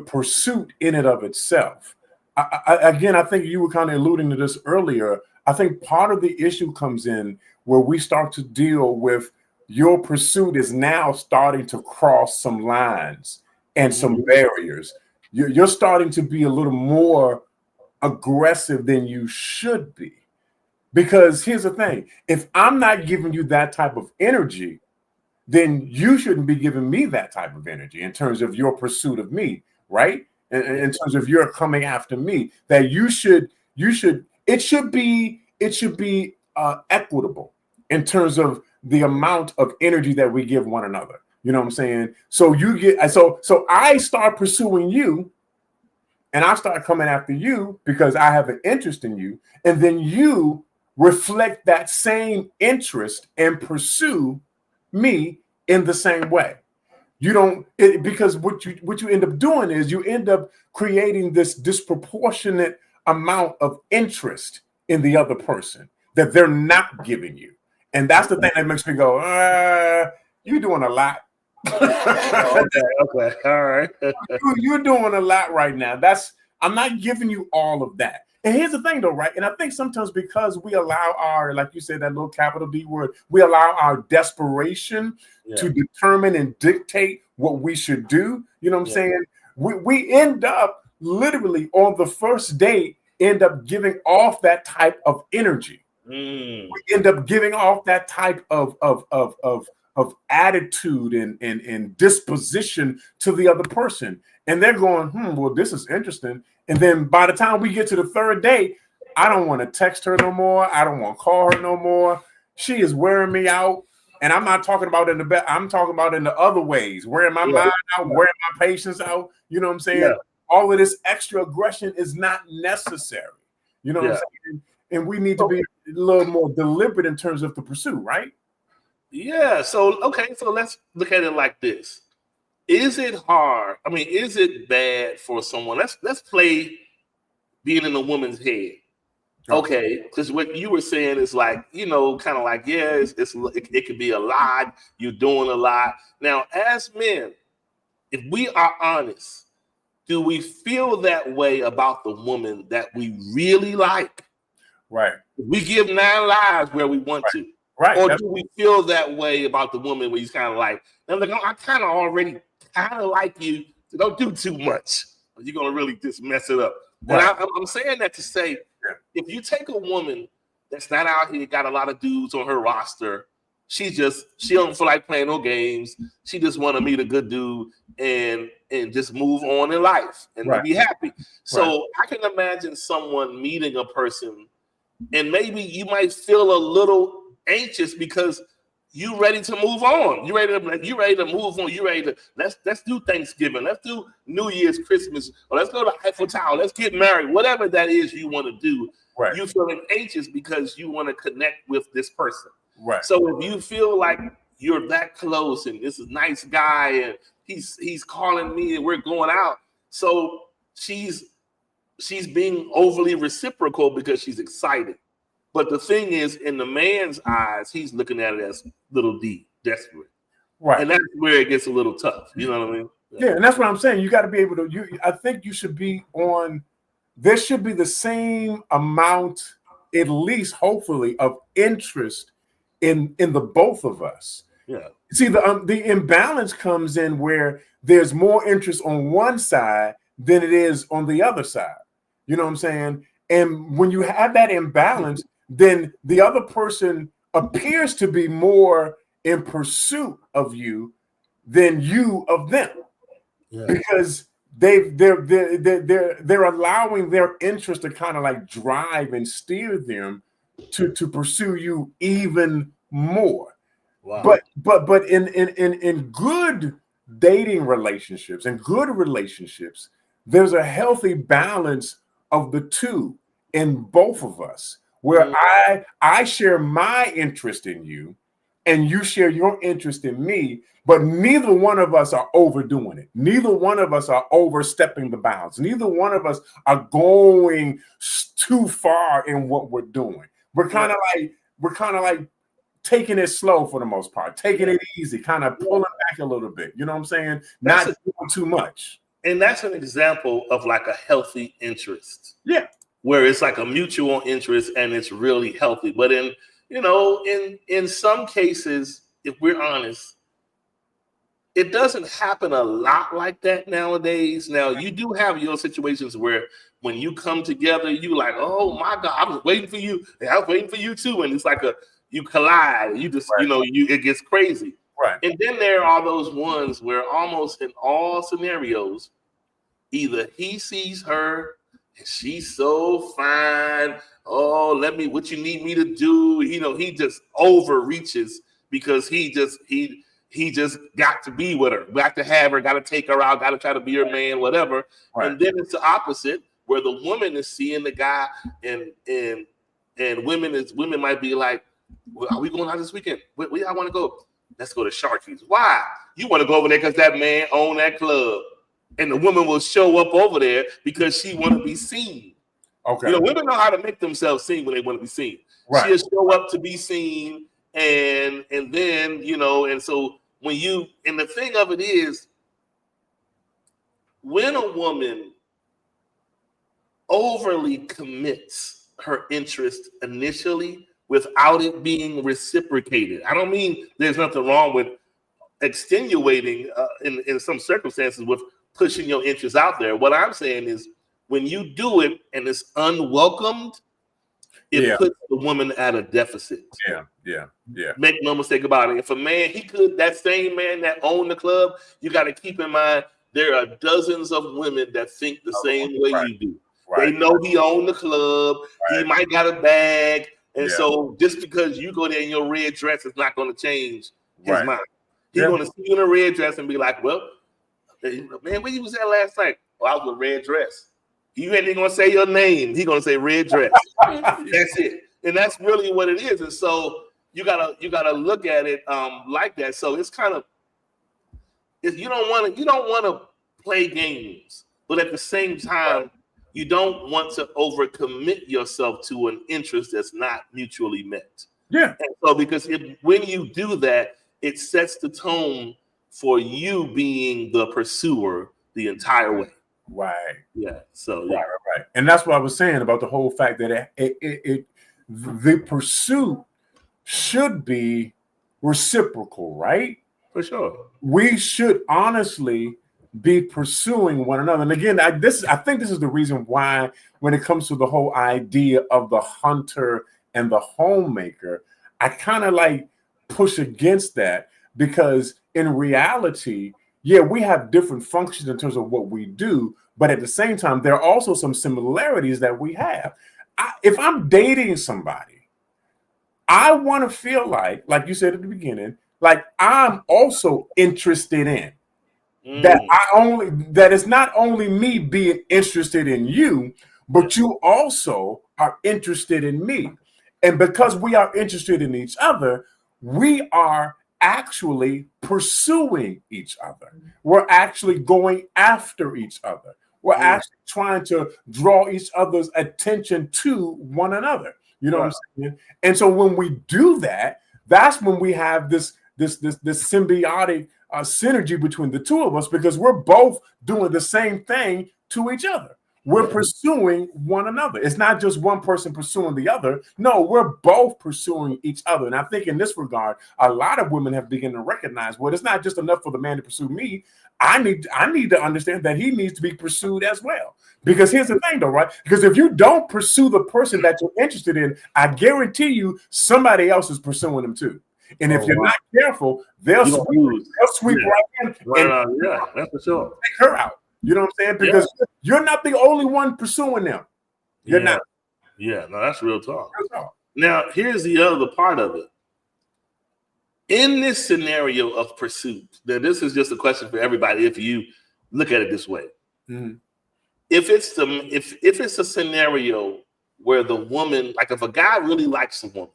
A: pursuit in and of itself. I think you were kind of alluding to this earlier. I think part of the issue comes in where we start to deal with your pursuit is now starting to cross some lines and some barriers. You're starting to be a little more aggressive than you should be. Because here's the thing, if I'm not giving you that type of energy, then you shouldn't be giving me that type of energy in terms of your pursuit of me, right? And in terms of your coming after me, that it should be equitable in terms of the amount of energy that we give one another. You know what I'm saying? So so I start pursuing you and I start coming after you because I have an interest in you. And then you reflect that same interest and pursue me in the same way. Because what you end up doing is you end up creating this disproportionate amount of interest in the other person that they're not giving you. And that's the thing that makes me go, you're doing a lot.
B: Okay. All right.
A: You're doing a lot right now. I'm not giving you all of that. And here's the thing though, right? And I think sometimes because we allow like you said, that little capital D word, we allow our desperation to determine and dictate what we should do. You know what I'm saying? We end up literally on the first date, end up giving off that type of energy. We end up giving off that type of attitude and disposition to the other person. And they're going, well, this is interesting. And then by the time we get to the third date, I don't want to text her no more. I don't want to call her no more. She is wearing me out. And I'm not talking about in the bed. I'm talking about in the other ways, wearing my mind out, wearing my patience out. You know what I'm saying? Yeah. All of this extra aggression is not necessary. You know what I'm saying? And we need to be a little more deliberate in terms of the pursuit, right?
B: Yeah. So, so let's look at it like this. Is it hard? I mean, is it bad for someone? Let's play being in a woman's head. Okay, because what you were saying is like, kind of like, it could be a lot. You're doing a lot. Now, as men, if we are honest, do we feel that way about the woman that we really like?
A: Right.
B: We give 9 lives where we want to.
A: Right.
B: Or do we feel that way about the woman where he's kind of like, I kind of already like you, so don't do too much. You're going to really just mess it up. Right. And I'm saying that to say, if you take a woman that's not out here, got a lot of dudes on her roster, she don't feel like playing no games. She just want to meet a good dude and just move on in life and be happy. So I can imagine someone meeting a person and maybe you might feel a little anxious because you ready to move on. You ready to move on. You ready to let's do Thanksgiving. Let's do New Year's, Christmas, or let's go to Eiffel Tower. Let's get married. Whatever that is you want to do. Right. You feeling anxious because you want to connect with this person. Right. So if you feel like you're that close and this is a nice guy and he's calling me and we're going out, so she's being overly reciprocal because she's excited. But the thing is, in the man's eyes, he's looking at it as little d, desperate.
A: Right.
B: And that's where it gets a little tough. You know what I mean?
A: Yeah, and that's what I'm saying. You got to be able to. I think you should be on. There should be the same amount, at least, hopefully, of interest in the both of us.
B: Yeah.
A: See, the imbalance comes in where there's more interest on one side than it is on the other side. You know what I'm saying? And when you have that imbalance, then the other person appears to be more in pursuit of you than you of them. Yeah. Because they're allowing their interest to kind of like drive and steer them to pursue you even more. Wow. But in good dating relationships and good relationships, there's a healthy balance of the two in both of us, where I share my interest in you and you share your interest in me, but neither one of us are overdoing it. Neither one of us are overstepping the bounds. Neither one of us are going too far in what we're doing. We're kind of like taking it slow for the most part, taking it easy, kind of pulling back a little bit. You know what I'm saying? Not doing too much.
B: And that's an example of like a healthy interest.
A: Yeah.
B: Where it's like a mutual interest and it's really healthy. But in some cases, if we're honest, it doesn't happen a lot like that nowadays. Now, you do have your situations where when you come together, you like, oh my God, I was waiting for you. I was waiting for you too. And it's like you collide. You just, it gets crazy.
A: Right.
B: And then there are those ones where almost in all scenarios, either he sees her and she's so fine. Oh, what you need me to do? He just overreaches because he just got to be with her, got to have her, got to take her out, got to try to be her man, whatever. Right. And then it's the opposite, where the woman is seeing the guy, and women might be like, well, are we going out this weekend? Where y'all want to go? Let's go to Sharky's. Why? You want to go over there because that man own that club. And the woman will show up over there because she want to be seen.
A: Okay.
B: Women know how to make themselves seen when they want to be seen.
A: Right.
B: She'll show up to be seen, and then, and so and the thing of it is, when a woman overly commits her interest initially without it being reciprocated, I don't mean there's nothing wrong with extenuating in some circumstances with pushing your interests out there. What I'm saying is, when you do it and it's unwelcomed, it puts the woman at a deficit.
A: Yeah.
B: Make no mistake about it. If a man, that same man that owned the club, you got to keep in mind, there are dozens of women that think the same way you do. Right. They know he owned the club. Right. He might got a bag. And so just because you go there in your red dress is not going to change his mind. He's going to see you in a red dress and be like, well, man, where you was at last night? Oh, I was with a red dress. You ain't even going to say your name. He's going to say red dress. That's it. And that's really what it is. And so you gotta look at it like that. So it's kind of, you don't want to play games, but at the same time, you don't want to overcommit yourself to an interest that's not mutually met.
A: Yeah.
B: And so because when you do that, it sets the tone for you being the pursuer the entire way.
A: Right.
B: Yeah. So
A: right. And that's what I was saying about the whole fact that the pursuit should be reciprocal, right?
B: For sure.
A: We should honestly be pursuing one another. And again, I think this is the reason why, when it comes to the whole idea of the hunter and the homemaker, I kind of like push against that, because in reality, we have different functions in terms of what we do, but at the same time, there are also some similarities that we have. If I'm dating somebody, I want to feel like you said at the beginning, like I'm also interested in. That it's not only me being interested in you, but you also are interested in me. And because we are interested in each other, we are actually pursuing each other. We're actually going after each other. We're actually trying to draw each other's attention to one another. You know what I'm saying? And so when we do that, that's when we have this symbiotic synergy between the two of us, because we're both doing the same thing to each other. We're pursuing one another. It's not just one person pursuing the other. No, we're both pursuing each other. And I think in this regard, a lot of women have begun to recognize, well, it's not just enough for the man to pursue me. I need to understand that he needs to be pursued as well. Because here's the thing, though, right? Because if you don't pursue the person that you're interested in, I guarantee you somebody else is pursuing them too. And if you're not careful, they'll sweep right in and
B: that's for sure.
A: Take her out. You know what I'm saying? Because you're not the only one pursuing them. You're not.
B: Yeah, no, that's real talk. Now, here's the other part of it. In this scenario of pursuit, now this is just a question for everybody if you look at it this way.
A: Mm-hmm.
B: If it's a scenario where the woman, like if a guy really likes a woman,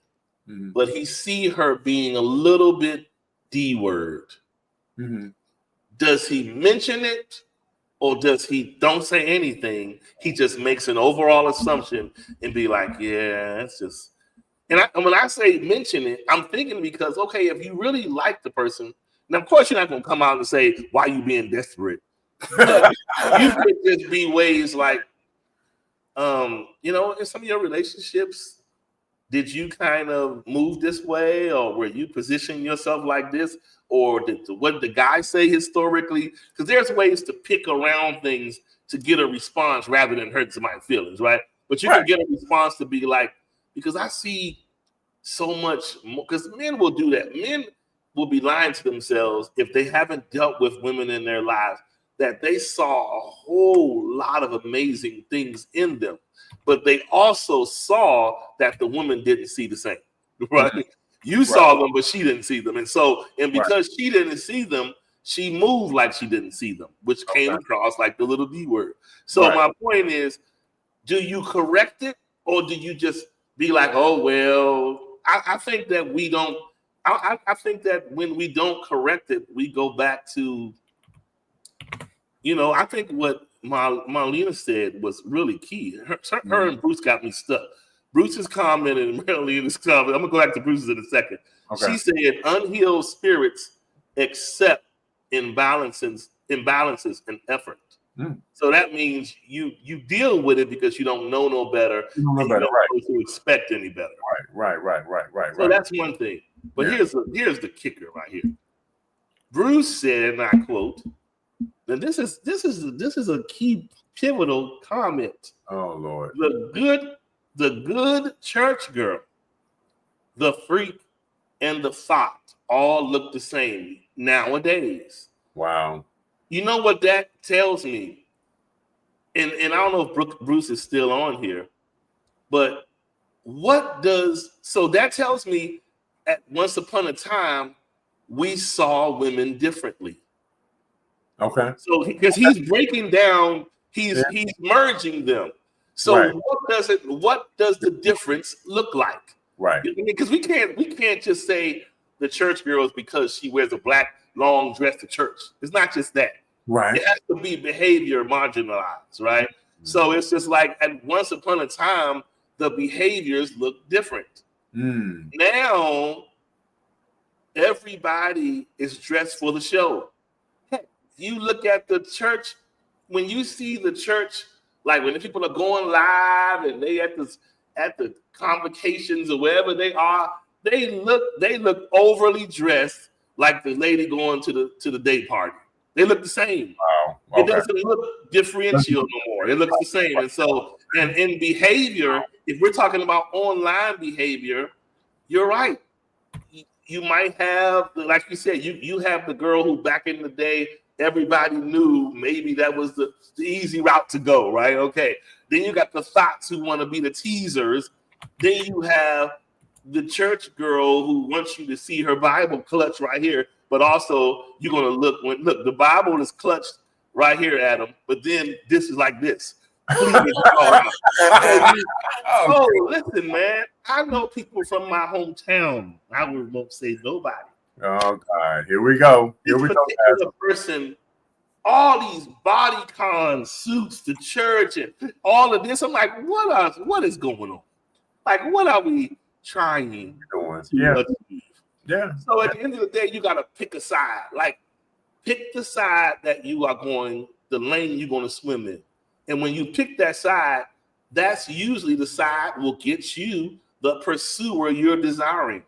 A: mm-hmm.
B: but he see her being a little bit D-word,
A: mm-hmm.
B: does he mention it? Or does he don't say anything? He just makes an overall assumption and be like, yeah, it's just. And when I say mention it, I'm thinking because, okay, if you really like the person, now, of course, you're not going to come out and say, why are you being desperate? But you could just be ways like, in some of your relationships, did you kind of move this way, or were you positioning yourself like this? Or what did the guy say historically? Because there's ways to pick around things to get a response rather than hurt somebody's feelings, right? But you can get a response to be like, because I see so much more, because men will do that. Men will be lying to themselves if they haven't dealt with women in their lives, that they saw a whole lot of amazing things in them, but they also saw that the woman didn't see the same, right? Mm-hmm. You saw them, but she didn't see them. And because she didn't see them, she moved like she didn't see them, which came across like the little D word. So my point is, do you correct it, or do you just be like, oh, well, I think that we don't, I think that when we don't correct it, we go back to, I think what Marlena said was really key. Her and Bruce got me stuck. Bruce's comment and Marlena's comment, I'm going to go back to Bruce's in a second. Okay. She said, unhealed spirits accept imbalances and effort. So that means you deal with it because you don't know no better. You don't know to expect any better.
A: Right.
B: So that's one thing. But here's the kicker right here. Bruce said, and I quote, and this is a key pivotal comment.
A: Oh Lord.
B: The good church girl, the freak, and the thought all look the same nowadays.
A: Wow.
B: You know what that tells me? And I don't know if Bruce is still on here, but so that tells me at once upon a time, we saw women differently.
A: Okay.
B: So because he's breaking down, he's merging them. So what does the difference look like?
A: Right.
B: Because we can't just say the church girl is because she wears a black long dress to church. It's not just that.
A: Right.
B: It has to be behavior marginalized, right? Mm-hmm. So it's just like at once upon a time, the behaviors look different. Now everybody is dressed for the show. You look at the church, when you see the church, like when the people are going live and they at the convocations or wherever they are, they look overly dressed like the lady going to the day party. They look the same.
A: Wow. Okay.
B: It doesn't look differential no more. It looks the same. And so, and in behavior, if we're talking about online behavior, you're right. You might have, like you said, you have the girl who back in the day, everybody knew maybe that was the easy route to go, right? Okay. Then you got the thoughts who want to be the teasers. Then you have the church girl who wants you to see her Bible clutch right here, but also you're going to look, the Bible is clutched right here, Adam, but then this is like this. Listen, man, I know people from my hometown. I won't say nobody.
A: Oh God, here we go.
B: Person, all these bodycon suits to church and all of this. I'm like, what is going on? Like, what are we trying to achieve?
A: Yeah.
B: So at the end of the day, you got to pick a side. Like, pick the side that you are going, the lane you're going to swim in. And when you pick that side, that's usually the side will get you the pursuer you're desiring.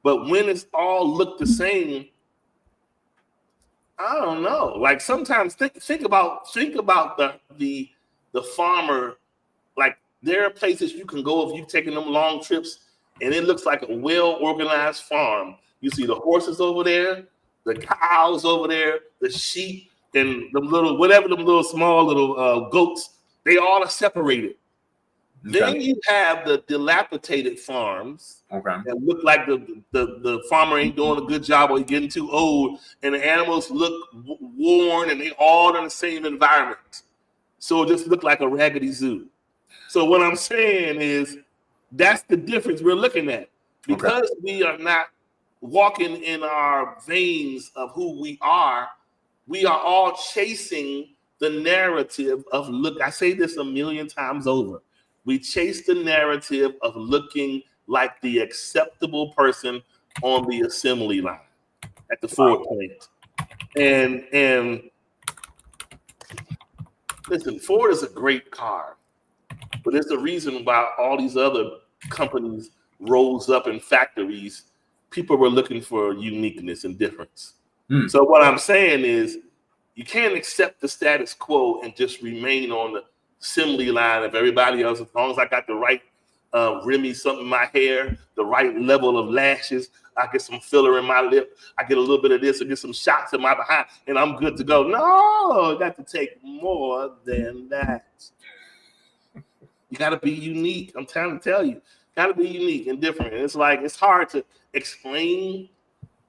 B: But when it's all look the same, I don't know. Like sometimes think about the farmer. Like there are places you can go if you're taking them long trips, and it looks like a well-organized farm. You see the horses over there, the cows over there, the sheep, and them little small little goats. They all are separated. Okay. Then you have the dilapidated farms that look like the farmer ain't doing a good job or he's getting too old, and the animals look worn and they all in the same environment. So it just looked like a raggedy zoo. So what I'm saying is that's the difference we're looking at. Because we are not walking in our veins of who we are all chasing the narrative of look. I say this a million times over. We chase the narrative of looking like the acceptable person on the assembly line at the Ford plant. And listen, Ford is a great car, but there's a reason why all these other companies rose up in factories. People were looking for uniqueness and difference. So what I'm saying is you can't accept the status quo and just remain on the assembly line of everybody else. As long as I got the right Remy something in my hair, the right level of lashes, I get some filler in my lip, I get a little bit of this, I get some shots in my behind, and I'm good to go. No, you got to take more than that. You got to be unique. I'm trying to tell you, got to be unique and different. And it's like it's hard to explain,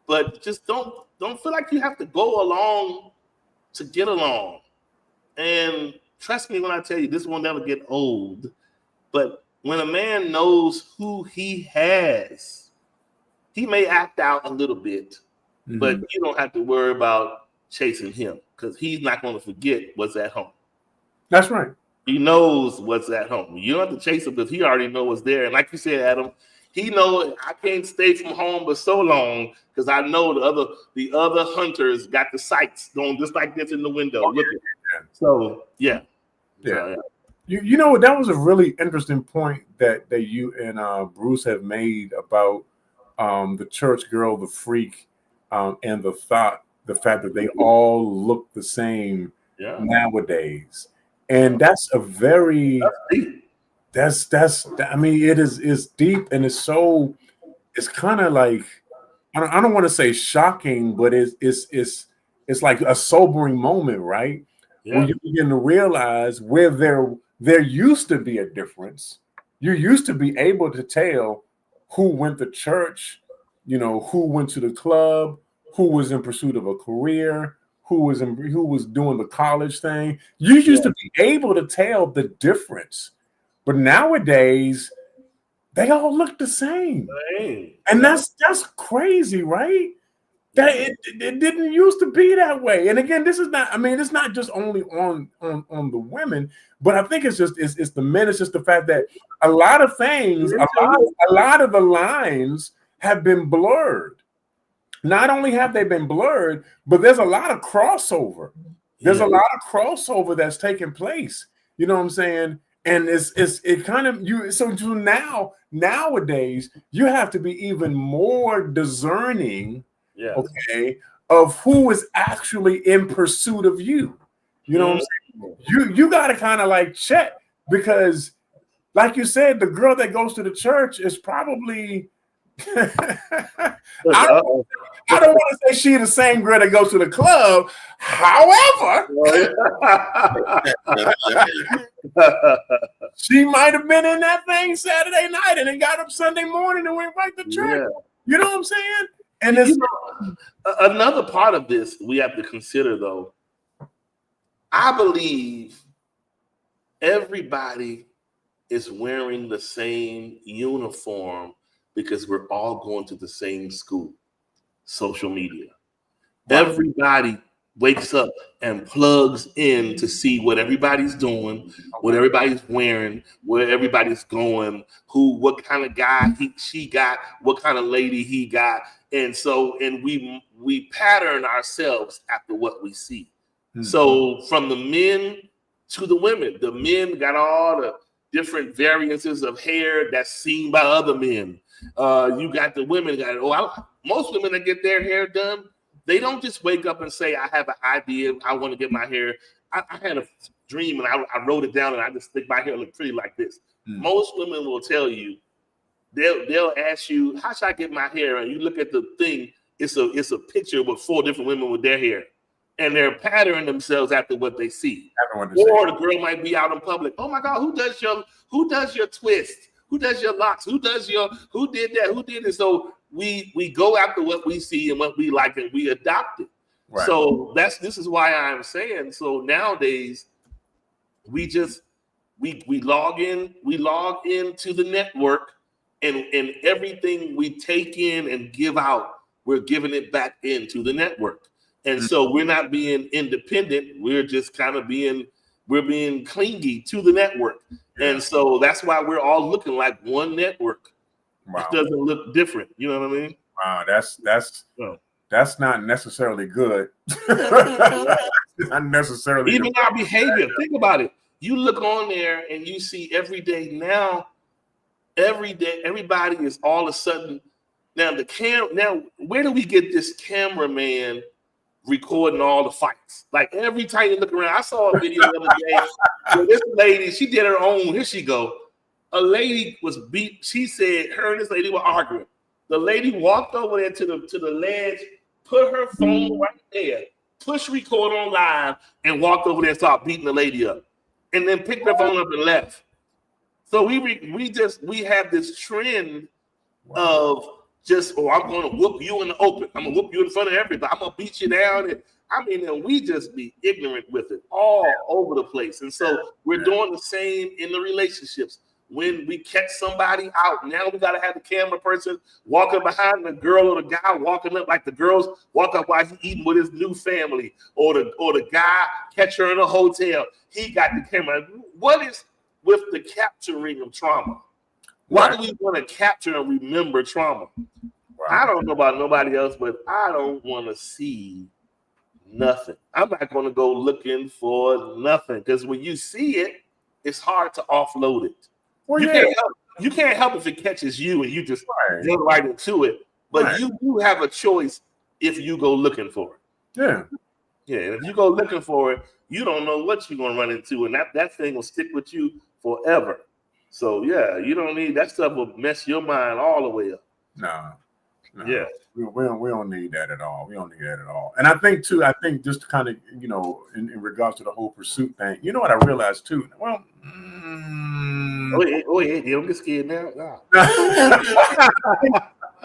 B: but just don't feel like you have to go along to get along. And trust me when I tell you, this will never get old. But when a man knows who he has, he may act out a little bit, but you don't have to worry about chasing him because he's not going to forget what's at home.
A: That's right.
B: He knows what's at home. You don't have to chase him because he already knows what's there. And like you said, Adam, he knows I can't stay from home but so long because I know the other hunters got the sights going just like this in the window. Look at it. So yeah.
A: You know what? That was a really interesting point that you and Bruce have made about the church girl, the freak, and the fact that they all look the same nowadays. And that's a very that's I mean it is deep and it's kind of like I don't want to say shocking, but it's like a sobering moment, right? Yeah. When you begin to realize where there used to be a difference. You used to be able to tell who went to church, who went to the club, who was in pursuit of a career, who was doing the college thing. You used to be able to tell the difference. But nowadays, they all look the same. And that's crazy, right? That it didn't used to be that way. And again, this is not, I mean, it's not just only on the women, but I think it's the men. It's just the fact that a lot of things, a lot of the lines have been blurred. Not only have they been blurred, but there's a lot of crossover. There's a lot of crossover that's taking place. You know what I'm saying? And it kind of so nowadays you have to be even more discerning, of who is actually in pursuit of you. You know what I'm saying? You got to kind of like check because, like you said, the girl that goes to the church is probably. I don't want to say she's the same girl that goes to the club. However, she might have been in that thing Saturday night and then got up Sunday morning and went right to church. Yeah. You know what I'm saying? And it's
B: another part of this we have to consider, though. I believe everybody is wearing the same uniform because we're all going to the same school. Social media. Wow. Everybody wakes up and plugs in to see what everybody's doing, what everybody's wearing, where everybody's going, what kind of guy she got, what kind of lady he got. And we pattern ourselves after what we see. Mm-hmm. So from the men to the men got all the different variances of hair that's seen by other men. You got the women most women that get their hair done, they don't just wake up and say, I have an idea, I want to get my hair. I had a dream and I wrote it down and I just think my hair look pretty like this. Mm. Most women will tell you, they'll ask you, how should I get my hair? And you look at the thing, it's a picture with 4 different women with their hair. And they're patterning themselves after what they see. Or the girl might be out in public. Oh my God, who does your twist? Who does your locks? Who did that? Who did it? So we go after what we see and what we like and we adopt it. Right. So this is why I'm saying, so nowadays we log into the network and everything we take in and give out, we're giving it back into the network. And so we're not being independent. We're just kind of being clingy to the network. Yeah. And so that's why we're all looking like one network. Wow. It doesn't look different. You know what I mean?
A: Wow, that's not necessarily good. Not necessarily.
B: Even our behavior. Think about it. You look on there and you see every day, everybody is all of a sudden now where do we get this cameraman recording all the fights? Like every time you look around, I saw a video the other day where this lady, she did her own. Here she go. A lady was beat. She said her and this lady were arguing. The lady walked over there to the ledge, put her phone right there, push record on live, and walked over there and started beating the lady up, and then picked her phone up and left. So we have this trend of just, I'm going to whoop you in the open. I'm going to whoop you in front of everybody. I'm going to beat you down. And we just be ignorant with it all over the place. And so we're doing the same in the relationships. When we catch somebody out, now we got to have the camera person walking behind the girl or the guy walking up like the girls walk up while he's eating with his new family, or the guy catch her in a hotel. He got the camera. What is with the capturing of trauma? Why do we want to capture and remember trauma? Wow. I don't know about nobody else, but I don't want to see nothing. I'm not going to go looking for nothing, because when you see it, it's hard to offload it. Well, you can't help if it catches you and you just run right into it. But you do have a choice if you go looking for it.
A: Yeah.
B: Yeah. If you go looking for it, you don't know what you're going to run into. And that thing will stick with you forever. So, yeah, you don't need that stuff will mess your mind all the way up.
A: No.
B: Yeah.
A: We don't need that at all. We don't need that at all. And I think just to kind of, in regards to the whole pursuit thing, you know what I realized too? Well,
B: you don't get scared now. No.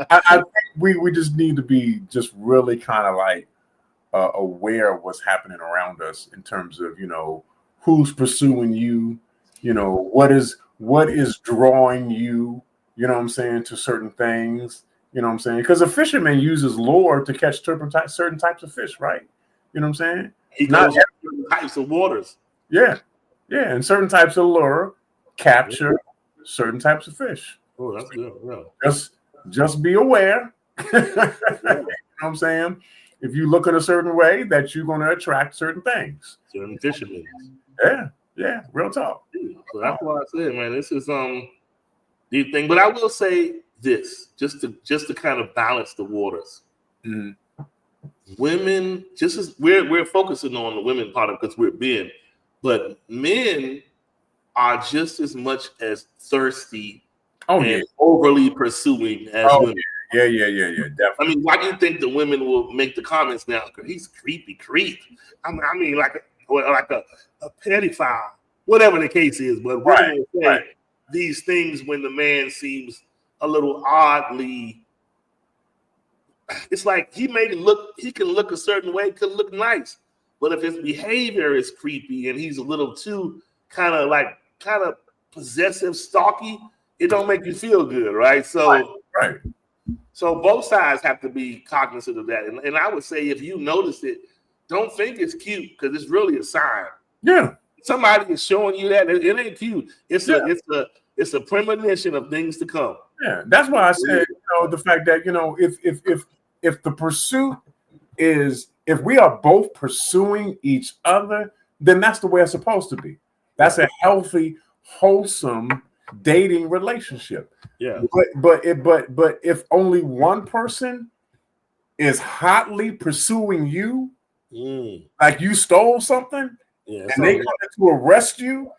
A: I think we just need to be just really kind of like aware of what's happening around us in terms of, who's pursuing you, what is drawing you, what I'm saying, to certain things. You know what I'm saying? Because a fisherman uses lure to catch certain types of fish, right? You know what I'm saying?
B: He goes to certain types of waters.
A: Yeah. Yeah. And certain types of lure capture certain types of fish.
B: Oh, that's good. Yeah.
A: Just be aware. You know what I'm saying? If you look in a certain way, that you're going to attract certain things.
B: Certain fishermen.
A: Yeah. Real talk.
B: So that's why I said, man, this is the thing. But I will say this, just to kind of balance the waters. Mm-hmm. Women, just as we're focusing on the women part of it because we're men, but men are just as much as thirsty and overly pursuing as women.
A: Yeah, definitely.
B: I mean, why do you think the women will make the comments now? Because he's creep. I mean, like a pedophile, whatever the case is. But women will say these things when the man seems a little oddly. It's like he can look a certain way, could look nice, but if his behavior is creepy and he's a little too kind of possessive, stalky, it don't make you feel good, right? So, So both sides have to be cognizant of that. And I would say if you notice it, don't think it's cute because it's really a sign.
A: Yeah.
B: Somebody is showing you that it ain't cute. It's a premonition of things to come.
A: Yeah. That's why I said, the fact that, if the pursuit is, if we are both pursuing each other, then that's the way it's supposed to be. That's a healthy, wholesome dating relationship.
B: Yeah.
A: But if only one person is hotly pursuing you, like you stole something, and they come to arrest you,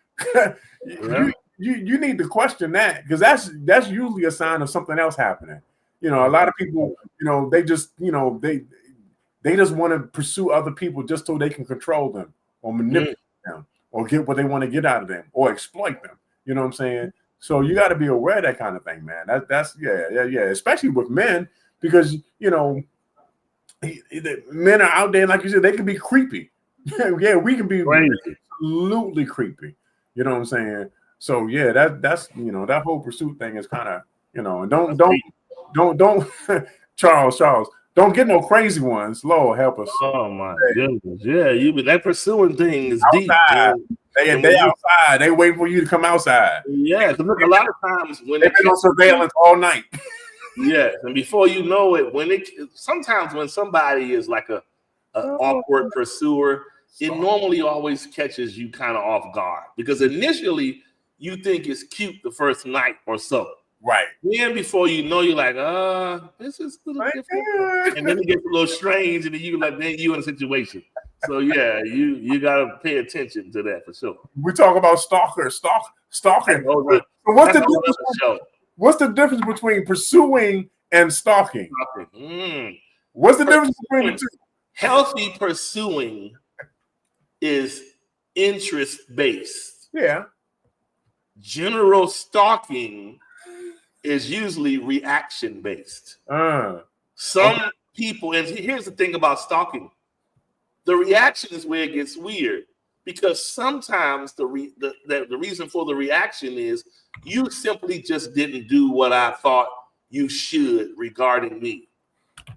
A: you need to question that, because that's usually a sign of something else happening. A lot of people, they just want to pursue other people just so they can control them or manipulate them or get what they want to get out of them or exploit them. You know what I'm saying? So you got to be aware of that kind of thing, man. That's especially with men, because men are out there, like you said, they can be creepy. Yeah, we can be absolutely creepy. You know what I'm saying? So yeah, that's that whole pursuit thing is kind of and don't Charles, don't get no crazy ones. Lord help us.
B: Oh my goodness, yeah, that pursuing thing is
A: outside.
B: Deep.
A: They outside. They wait for you to come outside.
B: Yeah, because look, a lot of times when
A: they've been on surveillance all night.
B: Yes, and before you know it, sometimes when somebody is like a awkward pursuer, it normally always catches you kind of off guard, because initially you think it's cute the first night or so.
A: Right.
B: Then before you know, you're like, this is a little different. And then it gets a little strange, and then you in a situation. So yeah, you gotta pay attention to that for sure.
A: We talk about stalking. What's the difference between pursuing and stalking? What's the difference between the two?
B: Healthy pursuing is interest-based.
A: Yeah.
B: General stalking is usually reaction-based. Some people, and here's the thing about stalking, the reaction is where it gets weird, because sometimes the reason for the reaction is you simply just didn't do what I thought you should regarding me,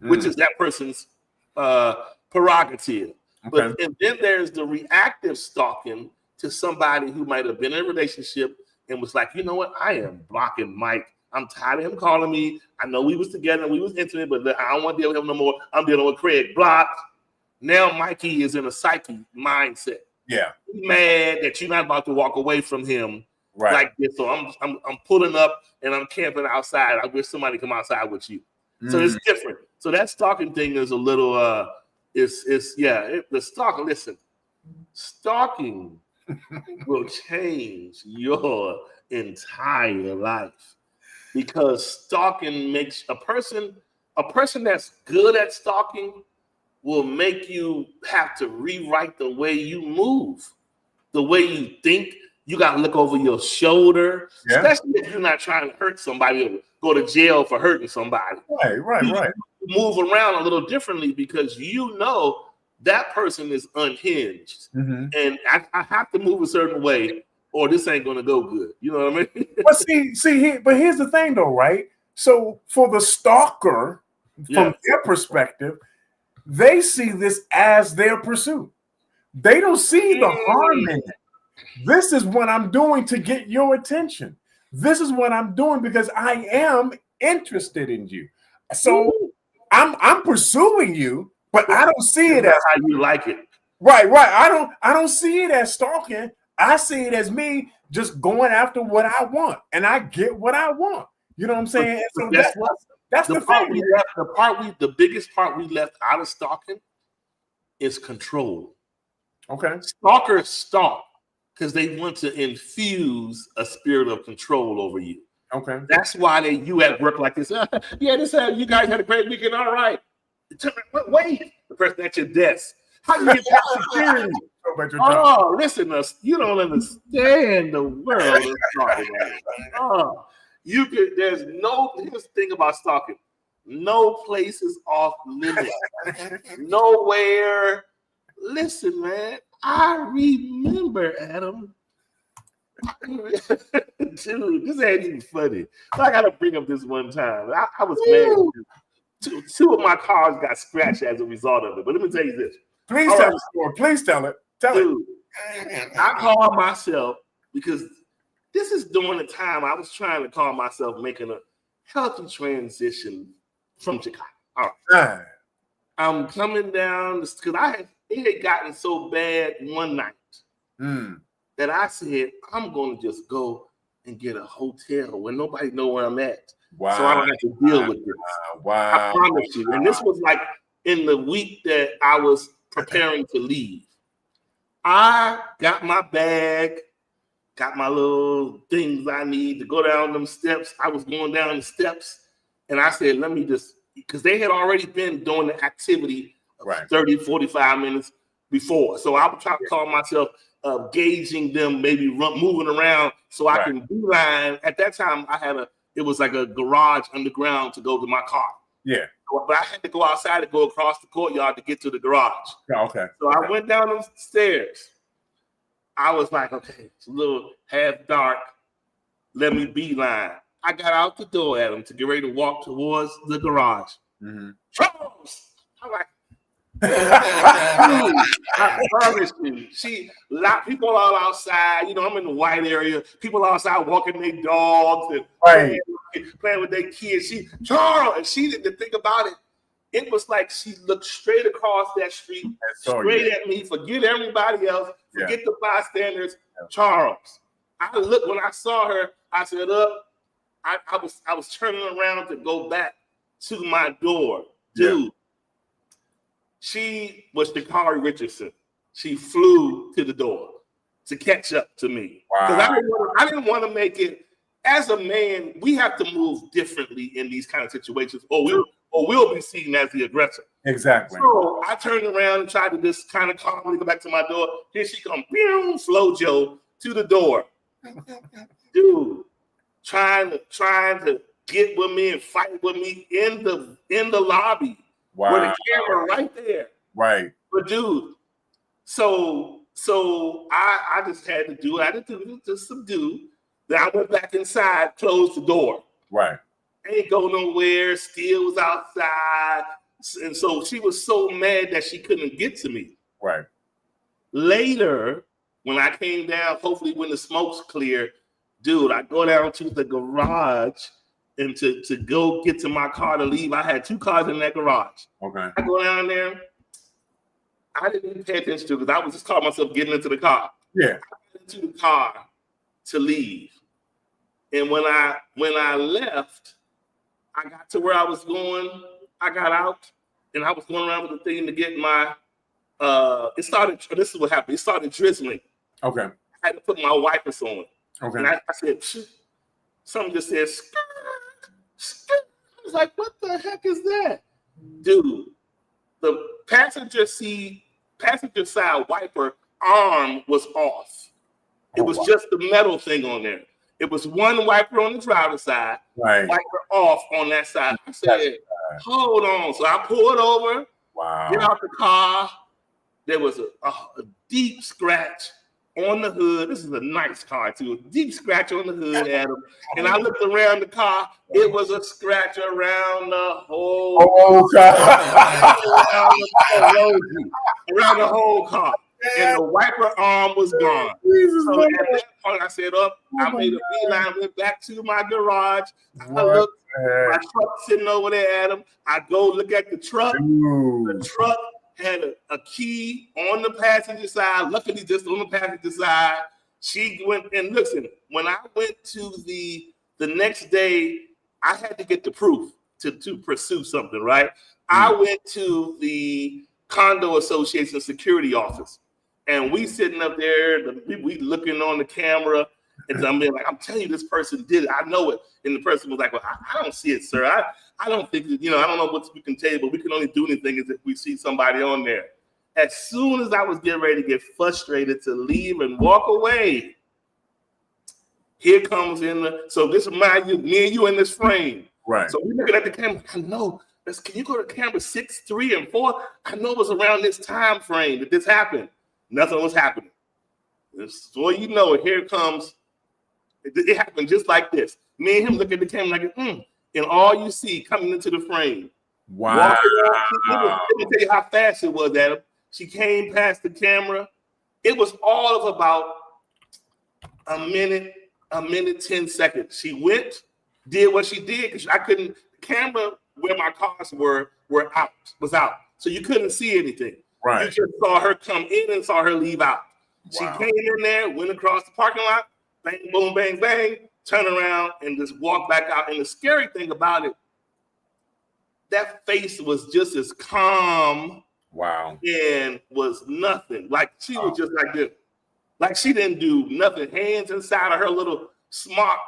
B: which is that person's prerogative.
A: Okay.
B: And then there's the reactive stalking to somebody who might have been in a relationship and was like, you know what, I am blocking Mike. I'm tired of him calling me. I know we was together, we was intimate, but I don't want to deal with him no more. I'm dealing with Craig. Blocked. Now Mikey is in a psyche mindset.
A: Yeah.
B: He's mad that you're not about to walk away from him
A: like
B: this. So I'm pulling up and I'm camping outside. I wish somebody come outside with you. So it's different. So that stalking thing is a little the stalking. Listen, stalking will change your entire life, because stalking makes a person that's good at stalking will make you have to rewrite the way you move, the way you think. You got to look over your shoulder, especially if you're not trying to hurt somebody or go to jail for hurting somebody.
A: Right.
B: You move around a little differently because you know that person is unhinged. And I have to move a certain way or this ain't going to go good. You know what I mean?
A: But here's the thing though, right? So for the stalker, from their perspective, they see this as their pursuit. They don't see the harm in it. This is what I'm doing to get your attention. This is what I'm doing because I am interested in you. So I'm pursuing you, but I don't see it as
B: how you like it.
A: Right. I don't see it as stalking. I see it as me just going after what I want, and I get what I want. You know what I'm saying? So that's the
B: part
A: thing.
B: we left. The biggest part we left out of stalking is control.
A: Okay.
B: Stalkers stalk because they want to infuse a spirit of control over you.
A: Okay.
B: That's why you at work like this. You guys had a great weekend. All right. Wait. The person at your desk. How you get that security? Listen, you don't understand the world of stalking. Here's the thing about stalking. No place is off limits. Nowhere. Listen, man. I remember, Adam. Dude, this ain't even funny. I gotta bring up this one time. I was mad. Two of my cars got scratched as a result of it. But let me tell you this.
A: Please tell the story. Please tell it. Tell
B: Dude,
A: it.
B: I called myself because this is during the time I was trying to call myself making a healthy transition from Chicago. All right. I'm coming down because it had gotten so bad one night that I said, I'm going to just go and get a hotel where nobody know where I'm at.
A: Wow.
B: So I don't have to deal with this.
A: Wow.
B: I promise you. And this was like in the week that I was preparing to leave. I got my bag, got my little things I need to go down them steps. I was going down the steps and I said, let me just, because they had already been doing the activity 30, 45 minutes before. So I would try to call myself gauging them, maybe moving around so I can beeline. At that time, it was like a garage underground to go to my car.
A: Yeah.
B: But I had to go outside to go across the courtyard to get to the garage.
A: Okay.
B: So I went down the stairs. I was like, okay, it's a little half dark. Let me beeline. I got out the door at him to get ready to walk towards the garage. Charles! I'm like, I promise you. People all outside. You know, I'm in the white area. People outside walking their dogs and playing with their kids. Charles, and she didn't think about it. It was like she looked straight across that street, straight at me. Forget everybody else. Forget the bystanders. Charles. I looked when I saw her. I said, I was turning around to go back to my door, dude. She was Sha'Carri Richardson. She flew to the door to catch up to me. Because I didn't want to make it. As a man, we have to move differently in these kind of situations, or we'll be seen as the aggressor.
A: Exactly.
B: So I turned around and tried to just kind of calmly go back to my door. Here she comes, Flojo to the door. Dude, trying to get with me and fight with me in the lobby.
A: Wow.
B: With the camera right there.
A: Right.
B: But dude, so I just had to do what I had to do to subdue. Then I went back inside, closed the door.
A: Right.
B: Ain't go nowhere, still was outside. And so she was so mad that she couldn't get to me.
A: Right.
B: Later, when I came down, hopefully when the smoke's clear, dude, I go down to the garage and to go get to my car to leave. I had 2 cars in that garage.
A: Okay.
B: I go down there. I didn't even pay attention to because I was just calling myself getting into the car.
A: Yeah.
B: I got into the car to leave. And when I left, I got to where I was going. I got out and I was going around with the thing to get my this is what happened. It started drizzling.
A: Okay.
B: I had to put my wipers on.
A: Okay.
B: And I said, something just said, skirt. I was like, what the heck is that? Dude, the passenger side wiper arm was off. It was just the metal thing on there. It was one wiper on the driver's side, wiper off on that side. I said, hold on. So I pulled over, get out the car. There was a deep scratch on the hood. This is a nice car, too. A deep scratch on the hood, Adam. And I looked around the car. It was a scratch around the whole around the whole car. And the wiper arm was gone. So at that point, I said, I made a beeline, went back to my garage. I looked, my truck sitting over there, Adam. I go look at the truck. The truck had a key on the passenger side. Luckily, just on the passenger side. She went and listen. When I went to the next day, I had to get the proof to pursue something, right? I went to the condo association security office, and we sitting up there. We looking on the camera, and I'm being like, "I'm telling you, this person did it. I know it." And the person was like, "Well, I don't see it, sir. I don't think I don't know what we can tell you, but we can only do anything is if we see somebody on there." As soon as I was getting ready to get frustrated to leave and walk away, here comes so this reminds you, me and you in this frame.
A: Right. So
B: we looking at the camera. I know. Can you go to camera 6, 3, and 4? I know it was around this time frame that this happened. Nothing was happening. So you know, here it comes. It happened just like this. Me and him look at the camera like, and all you see coming into the frame.
A: Wow.
B: Let me tell you how fast it was, Adam. She came past the camera. It was all of about a minute, 10 seconds. She went, did what she did because I couldn't. The camera where my cars was out, so you couldn't see anything.
A: Right.
B: You just saw her come in and saw her leave out.
A: Wow.
B: She came in there, went across the parking lot, bang, boom, bang, bang, turn around and just walk back out. And the scary thing about it, that face was just as calm.
A: Wow.
B: And was nothing. Like she was just like this. Like she didn't do nothing. Hands inside of her little smock,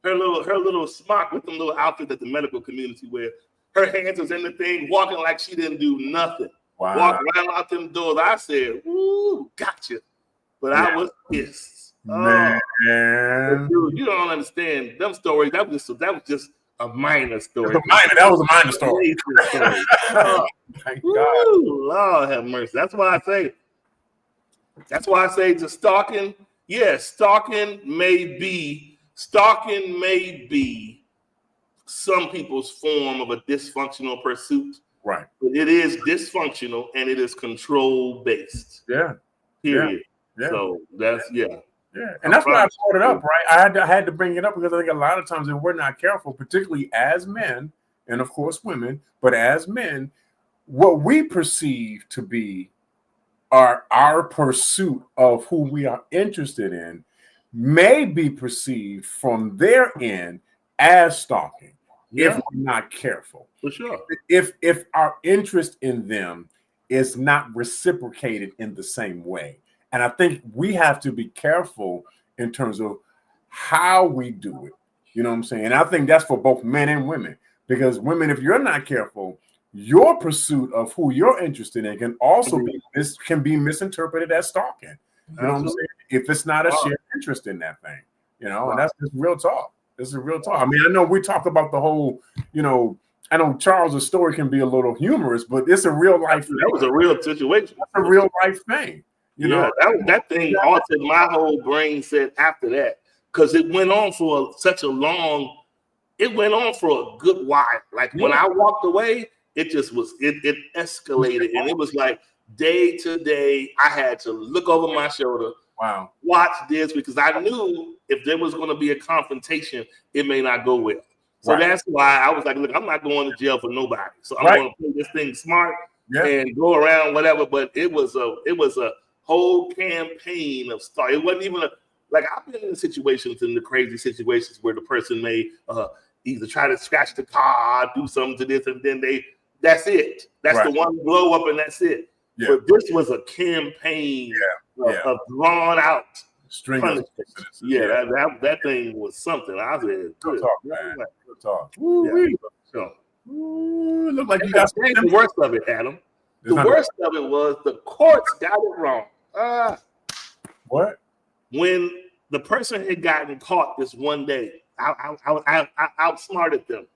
B: her little smock with them little outfit that the medical community wear. Her hands was in the thing, walking like she didn't do nothing.
A: Wow.
B: Walking around out them doors. I said, "Ooh, gotcha." But I was pissed.
A: Man.
B: Dude, you don't understand them stories. That was just a minor story.
A: That was a minor story.
B: Thank God. Lord have mercy. That's why I say to stalking. Yes, stalking may be some people's form of a dysfunctional pursuit.
A: Right.
B: But it is dysfunctional and it is control based.
A: Yeah.
B: Period.
A: Yeah.
B: So that's
A: Yeah, and that's why I brought it up, right? I had to bring it up because I think a lot of times if we're not careful, particularly as men, and of course women, but as men, what we perceive to be our pursuit of who we are interested in may be perceived from their end as stalking if we're not careful.
B: For sure.
A: If our interest in them is not reciprocated in the same way. And I think we have to be careful in terms of how we do it. You know what I'm saying? And I think that's for both men and women. Because women, if you're not careful, your pursuit of who you're interested in can also be misinterpreted as stalking. You know what I'm saying? If it's not a shared interest in that thing. You know, and that's just real talk. This is real talk. I mean, I know we talk about the whole, I know Charles's story can be a little humorous, but it's a real life thing.
B: That was a real situation.
A: It's a real life thing. You know,
B: that thing altered my whole brain set after that because it went on for it went on for a good while. Like when I walked away, it just was, it escalated. And it was like day to day, I had to look over my shoulder, watch this because I knew if there was going to be a confrontation, it may not go well. So that's why I was like, look, I'm not going to jail for nobody. So I'm going to play this thing smart and go around whatever. But it was a whole campaign of stuff. It wasn't even I've been in situations, in the crazy situations where the person may either try to scratch the car, do something to this, and then that's it. That's the one blow up and that's it. Yeah. But this was a campaign of drawn out
A: string.
B: That thing was something. I said, good
A: talk, man. Good talk.
B: Look like you got the worst of it, Adam. The worst of it was the courts got it wrong.
A: What?
B: When the person had gotten caught this one day, I outsmarted them.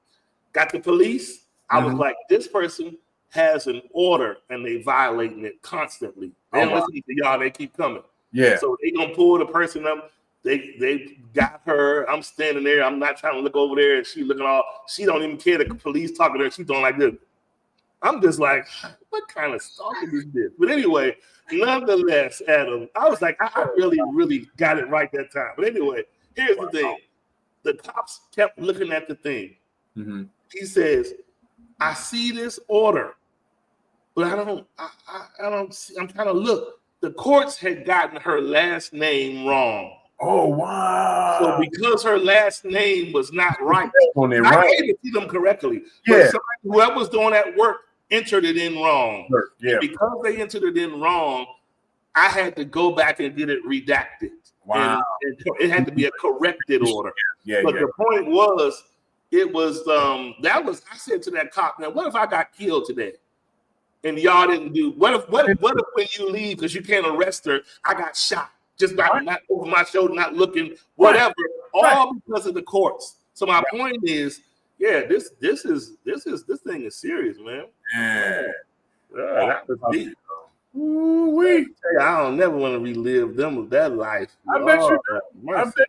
B: Got the police. I was like, this person has an order and they violating it constantly. They don't listen to y'all. They keep coming.
A: Yeah.
B: So they gonna pull the person up. They got her. I'm standing there. I'm not trying to look over there, and she looking all. She don't even care. The police talking to her. She's doing like this. I'm just like, what kind of stalking is this? But anyway, nonetheless, Adam, I was like, I really, really got it right that time. But anyway, here's the thing. The cops kept looking at the thing. Mm-hmm. He says, I see this order, but I don't see, I'm trying to look. The courts had gotten her last name wrong.
A: Oh, wow.
B: So because her last name was not right, I gave it to them correctly.
A: Yeah.
B: But whoever was doing that work entered it in wrong.
A: Yeah.
B: And because they entered it in wrong, I had to go back and get it redacted.
A: Wow.
B: And it had to be a corrected order.
A: Yeah.
B: But the point was, I said to that cop, now what if I got killed today? And y'all didn't do what if when you leave because you can't arrest her, I got shot just by not over my shoulder, not looking, whatever, all because of the courts. So my point is, this thing is serious, man.
A: Yeah.
B: That was deep.
A: Ooh-wee.
B: I don't never want to relive that life.
A: I bet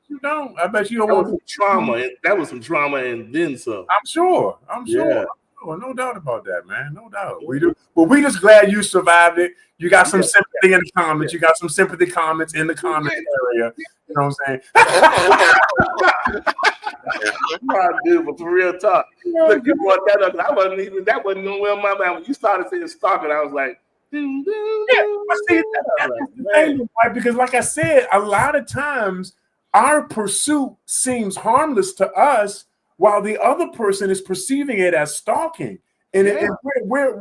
A: you don't. I bet you don't want
B: trauma. That was some trauma and then some.
A: I'm sure. Oh, no doubt about that, man. No doubt. We do. But we just glad you survived it. You got some sympathy in the comments. You got some sympathy comments in the comment area. You know what I'm saying?
B: Dude, but for real talk, look, you brought that up. That wasn't nowhere in my mind. When you started saying stalking, I was like,
A: that's the thing, right? Because like I said, a lot of times our pursuit seems harmless to us while the other person is perceiving it as stalking. And, and we're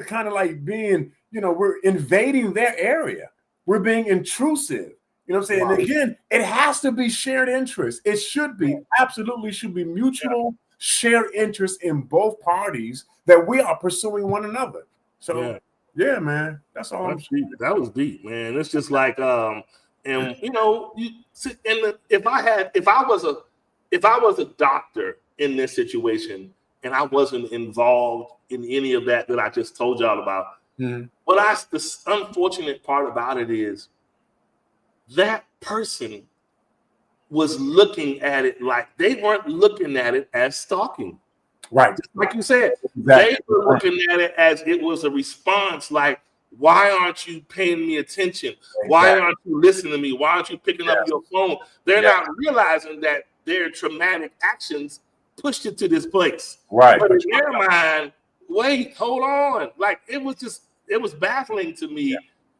A: kind of like being, we're invading their area. We're being intrusive. You know what I'm saying? And again, it has to be shared interest. It should be, absolutely should be mutual shared interest in both parties that we are pursuing one another. So yeah, man, that's all.
B: That was deep, man. It's just like, and if I was a doctor in this situation and I wasn't involved in any of that I just told y'all about, the unfortunate part about it is that person was looking at it like they weren't looking at it as stalking.
A: Right.
B: Just like you said, they were looking at it as it was a response like, why aren't you paying me attention? Why aren't you listening to me? Why aren't you picking up your phone? They're not realizing that their traumatic actions pushed it to this place.
A: Right.
B: But in their mind, wait, hold on. Like, it was baffling to me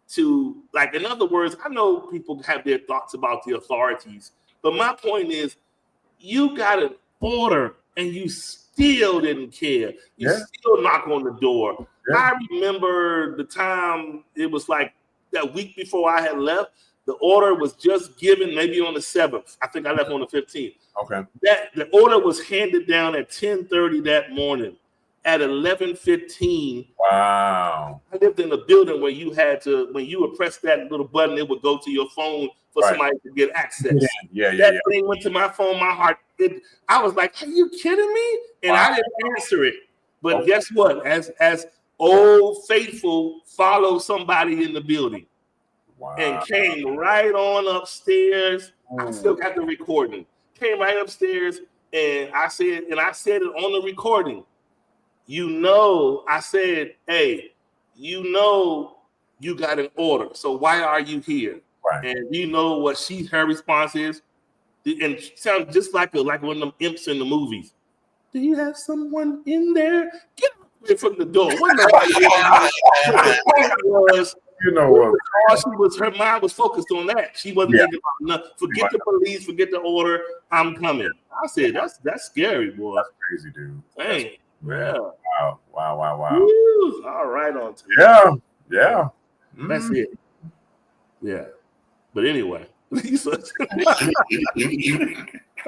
B: to, like, in other words, I know people have their thoughts about the authorities, but my point is, you got an order and you still didn't care. You still knock on the door. I remember the time, it was like that week before I had left, the order was just given, maybe on the 7th. I think I left on the 15th.
A: Okay.
B: The order was handed down at 10:30 that morning. At 11:15,
A: wow!
B: I lived in a building where you had to, when you would press that little button, it would go to your phone for somebody to get access. That thing went to my phone. My heart, I was like, "Are you kidding me?" And I didn't answer it. But guess what? As Old Faithful followed somebody in the building and came right on upstairs. I still got the recording. Came right upstairs, and I said it on the recording. I said, hey, you got an order. So why are you here?
A: Right.
B: And you know what her response is? And she sounds just like one of them imps in the movies. Do you have someone in there? Get away from the door. What her mind was focused on that. She wasn't thinking about nothing. Forget the police, forget the order. I'm coming. I said, that's scary, boy.
A: That's crazy, dude.
B: Dang. Yeah.
A: Wow.
B: Woo. All right on time.
A: Yeah.
B: That's it. Yeah. But anyway.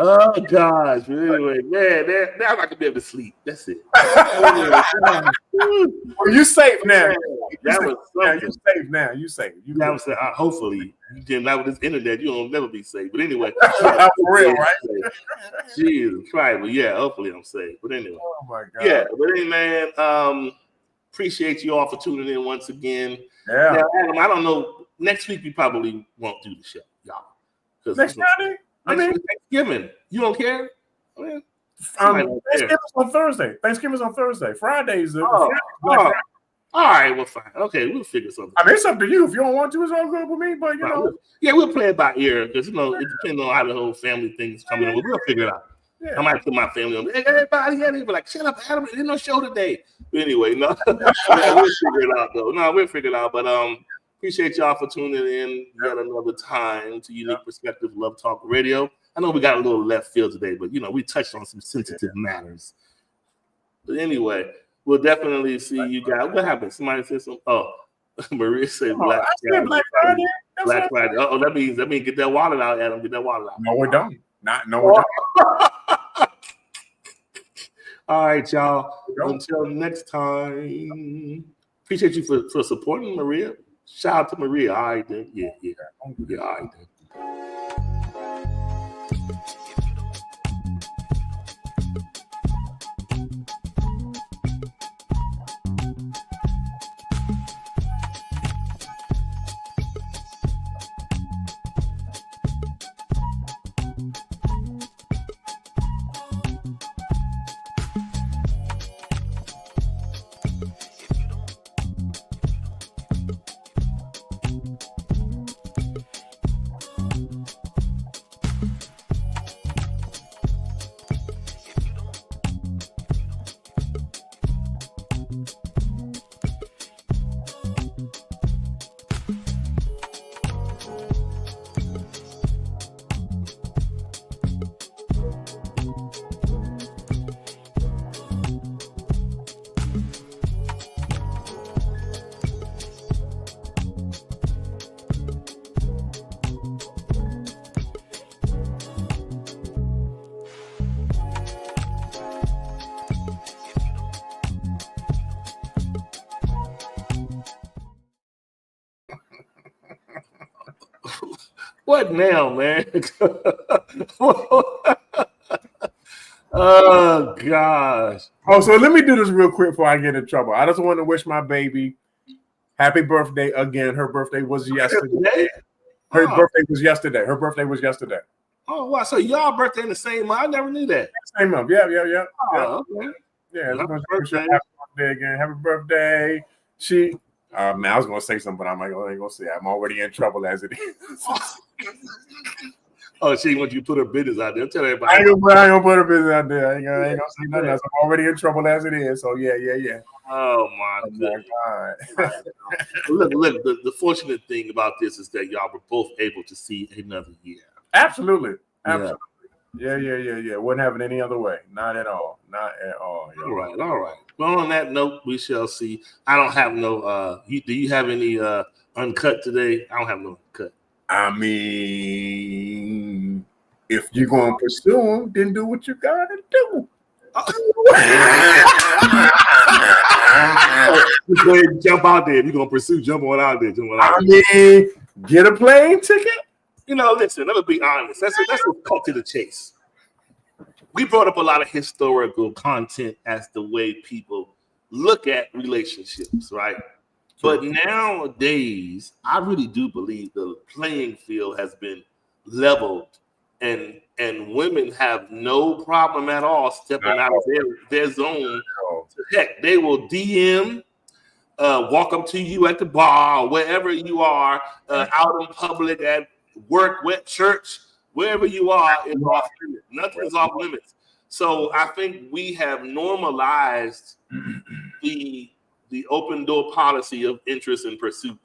B: Oh gosh. But anyway, man, now I'm not gonna be able to sleep. That's it.
A: Well, you safe now.
B: That was something.
A: You safe.
B: That was hopefully you didn't have this internet, you'll never be safe. But anyway.
A: For real, right?
B: Jesus Christ. But yeah, hopefully I'm safe. But anyway.
A: Oh my God.
B: Yeah, but anyway, man, appreciate you all for tuning in once again.
A: Yeah.
B: Now, Adam, I don't know. Next week we probably won't do the show, y'all.
A: Next Friday?
B: Thanksgiving. You don't care?
A: Thanksgiving's on Thursday. Thanksgiving's on Thursday. Fridays.
B: All right, well, fine. Okay, we'll figure something.
A: I mean, it's up to you. If you don't want to, it's all good with me. But you know,
B: we'll play it by ear because it depends on how the whole family thing's coming in. But we'll figure it out. Yeah. I might put my family on. Hey, everybody, they be like, "Shut up, Adam! There's no show today." But anyway, no, we'll figure it out though. No, we'll figure it out. But appreciate y'all for tuning in yet another time to Unique Perspective Love Talk Radio. I know we got a little left field today, but we touched on some sensitive matters. But anyway, we'll definitely see you guys. What happened? Somebody said something. Oh, Maria said Black Friday. Black Friday. Oh, that means get that wallet out, Adam. Get that wallet out.
A: No, we don't. No, we don't.
B: All right, y'all. Until next time. Appreciate you for supporting Maria. Shout out to Maria. All right, then. Yeah. All right, then. What now, man? Oh gosh.
A: Oh, so let me do this real quick before I get in trouble. I just want to wish my baby happy birthday again. Her birthday was yesterday. Her birthday was yesterday. Her birthday was yesterday.
B: Oh wow! So y'all birthday in the same month? I never knew that.
A: Same month. Yeah.
B: Oh, okay.
A: Yeah.
B: Happy
A: birthday. Happy birthday again. Happy birthday. Man, I was gonna say something, but I'm like, I ain't gonna say it. I'm already in trouble as it is.
B: Oh, she wants you to put her business out there. Tell everybody.
A: I ain't gonna put her business out there. I ain't gonna say nothing else. I'm already in trouble as it is. So yeah.
B: Oh my God. Look. The fortunate thing about this is that y'all were both able to see another year.
A: Absolutely. Yeah. Wouldn't have it any other way. Not at all. Not at all.
B: All right. Well, on that note, we shall see. I don't have no. Do you have any uncut today? I don't have no uncut.
A: I mean, if you're going to pursue them, then do what you got to do.
B: Just go ahead and jump out there. If you're going to pursue, jump on out there.
A: Get a plane ticket.
B: Listen, let me be honest. That's a cut to the chase. We brought up a lot of historical content as the way people look at relationships, right? But nowadays, I really do believe the playing field has been leveled, and women have no problem at all stepping out of their zone. Heck, they will DM, walk up to you at the bar, wherever you are, out in public, at work, at church, wherever you are, is off limits. Nothing is off limits. So I think we have normalized the open door policy of interest and pursuit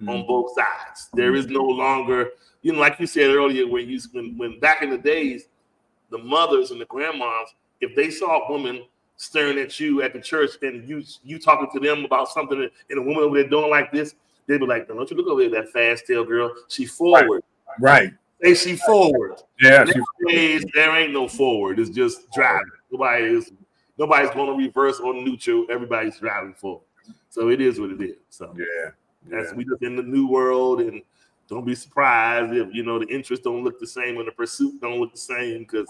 B: on both sides. There is no longer, like you said earlier, when back in the days, the mothers and the grandmas, if they saw a woman staring at you at the church and you talking to them about something and a woman over there doing like this, they'd be like, don't you look over there, that fast tail girl. She forward.
A: Right.
B: Say she forward.
A: Yeah.
B: Nowadays, there ain't no forward. It's just driving. Nobody's going to reverse or neutral. Everybody's driving forward. So it is what it is. So that's we just in the new world, and don't be surprised if the interest don't look the same and the pursuit don't look the same, because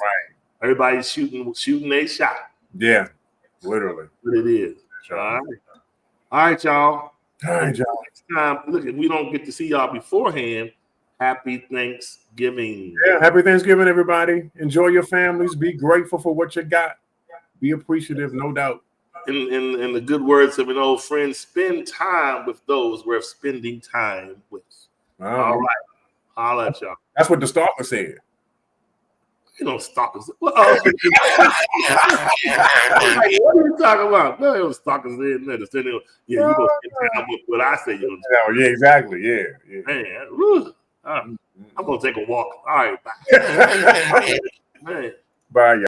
B: everybody's shooting a shot.
A: Yeah, literally.
B: What it is.
A: Sure.
B: All right, y'all. Next time, look, if we don't get to see y'all beforehand, happy Thanksgiving.
A: Yeah, happy Thanksgiving, everybody. Enjoy your families. Be grateful for what you got. Be appreciative, no doubt.
B: In the good words of an old friend, spend time with those worth spending time with. All right. I'll let y'all.
A: That's what the stalker said.
B: Stalkers. What are you talking about? No, stalkers in there. You go spend time with what I say you're going to do.
A: Yeah, exactly. Yeah.
B: Man, I'm going to take a walk. All right, bye. Man.
A: Bye, y'all.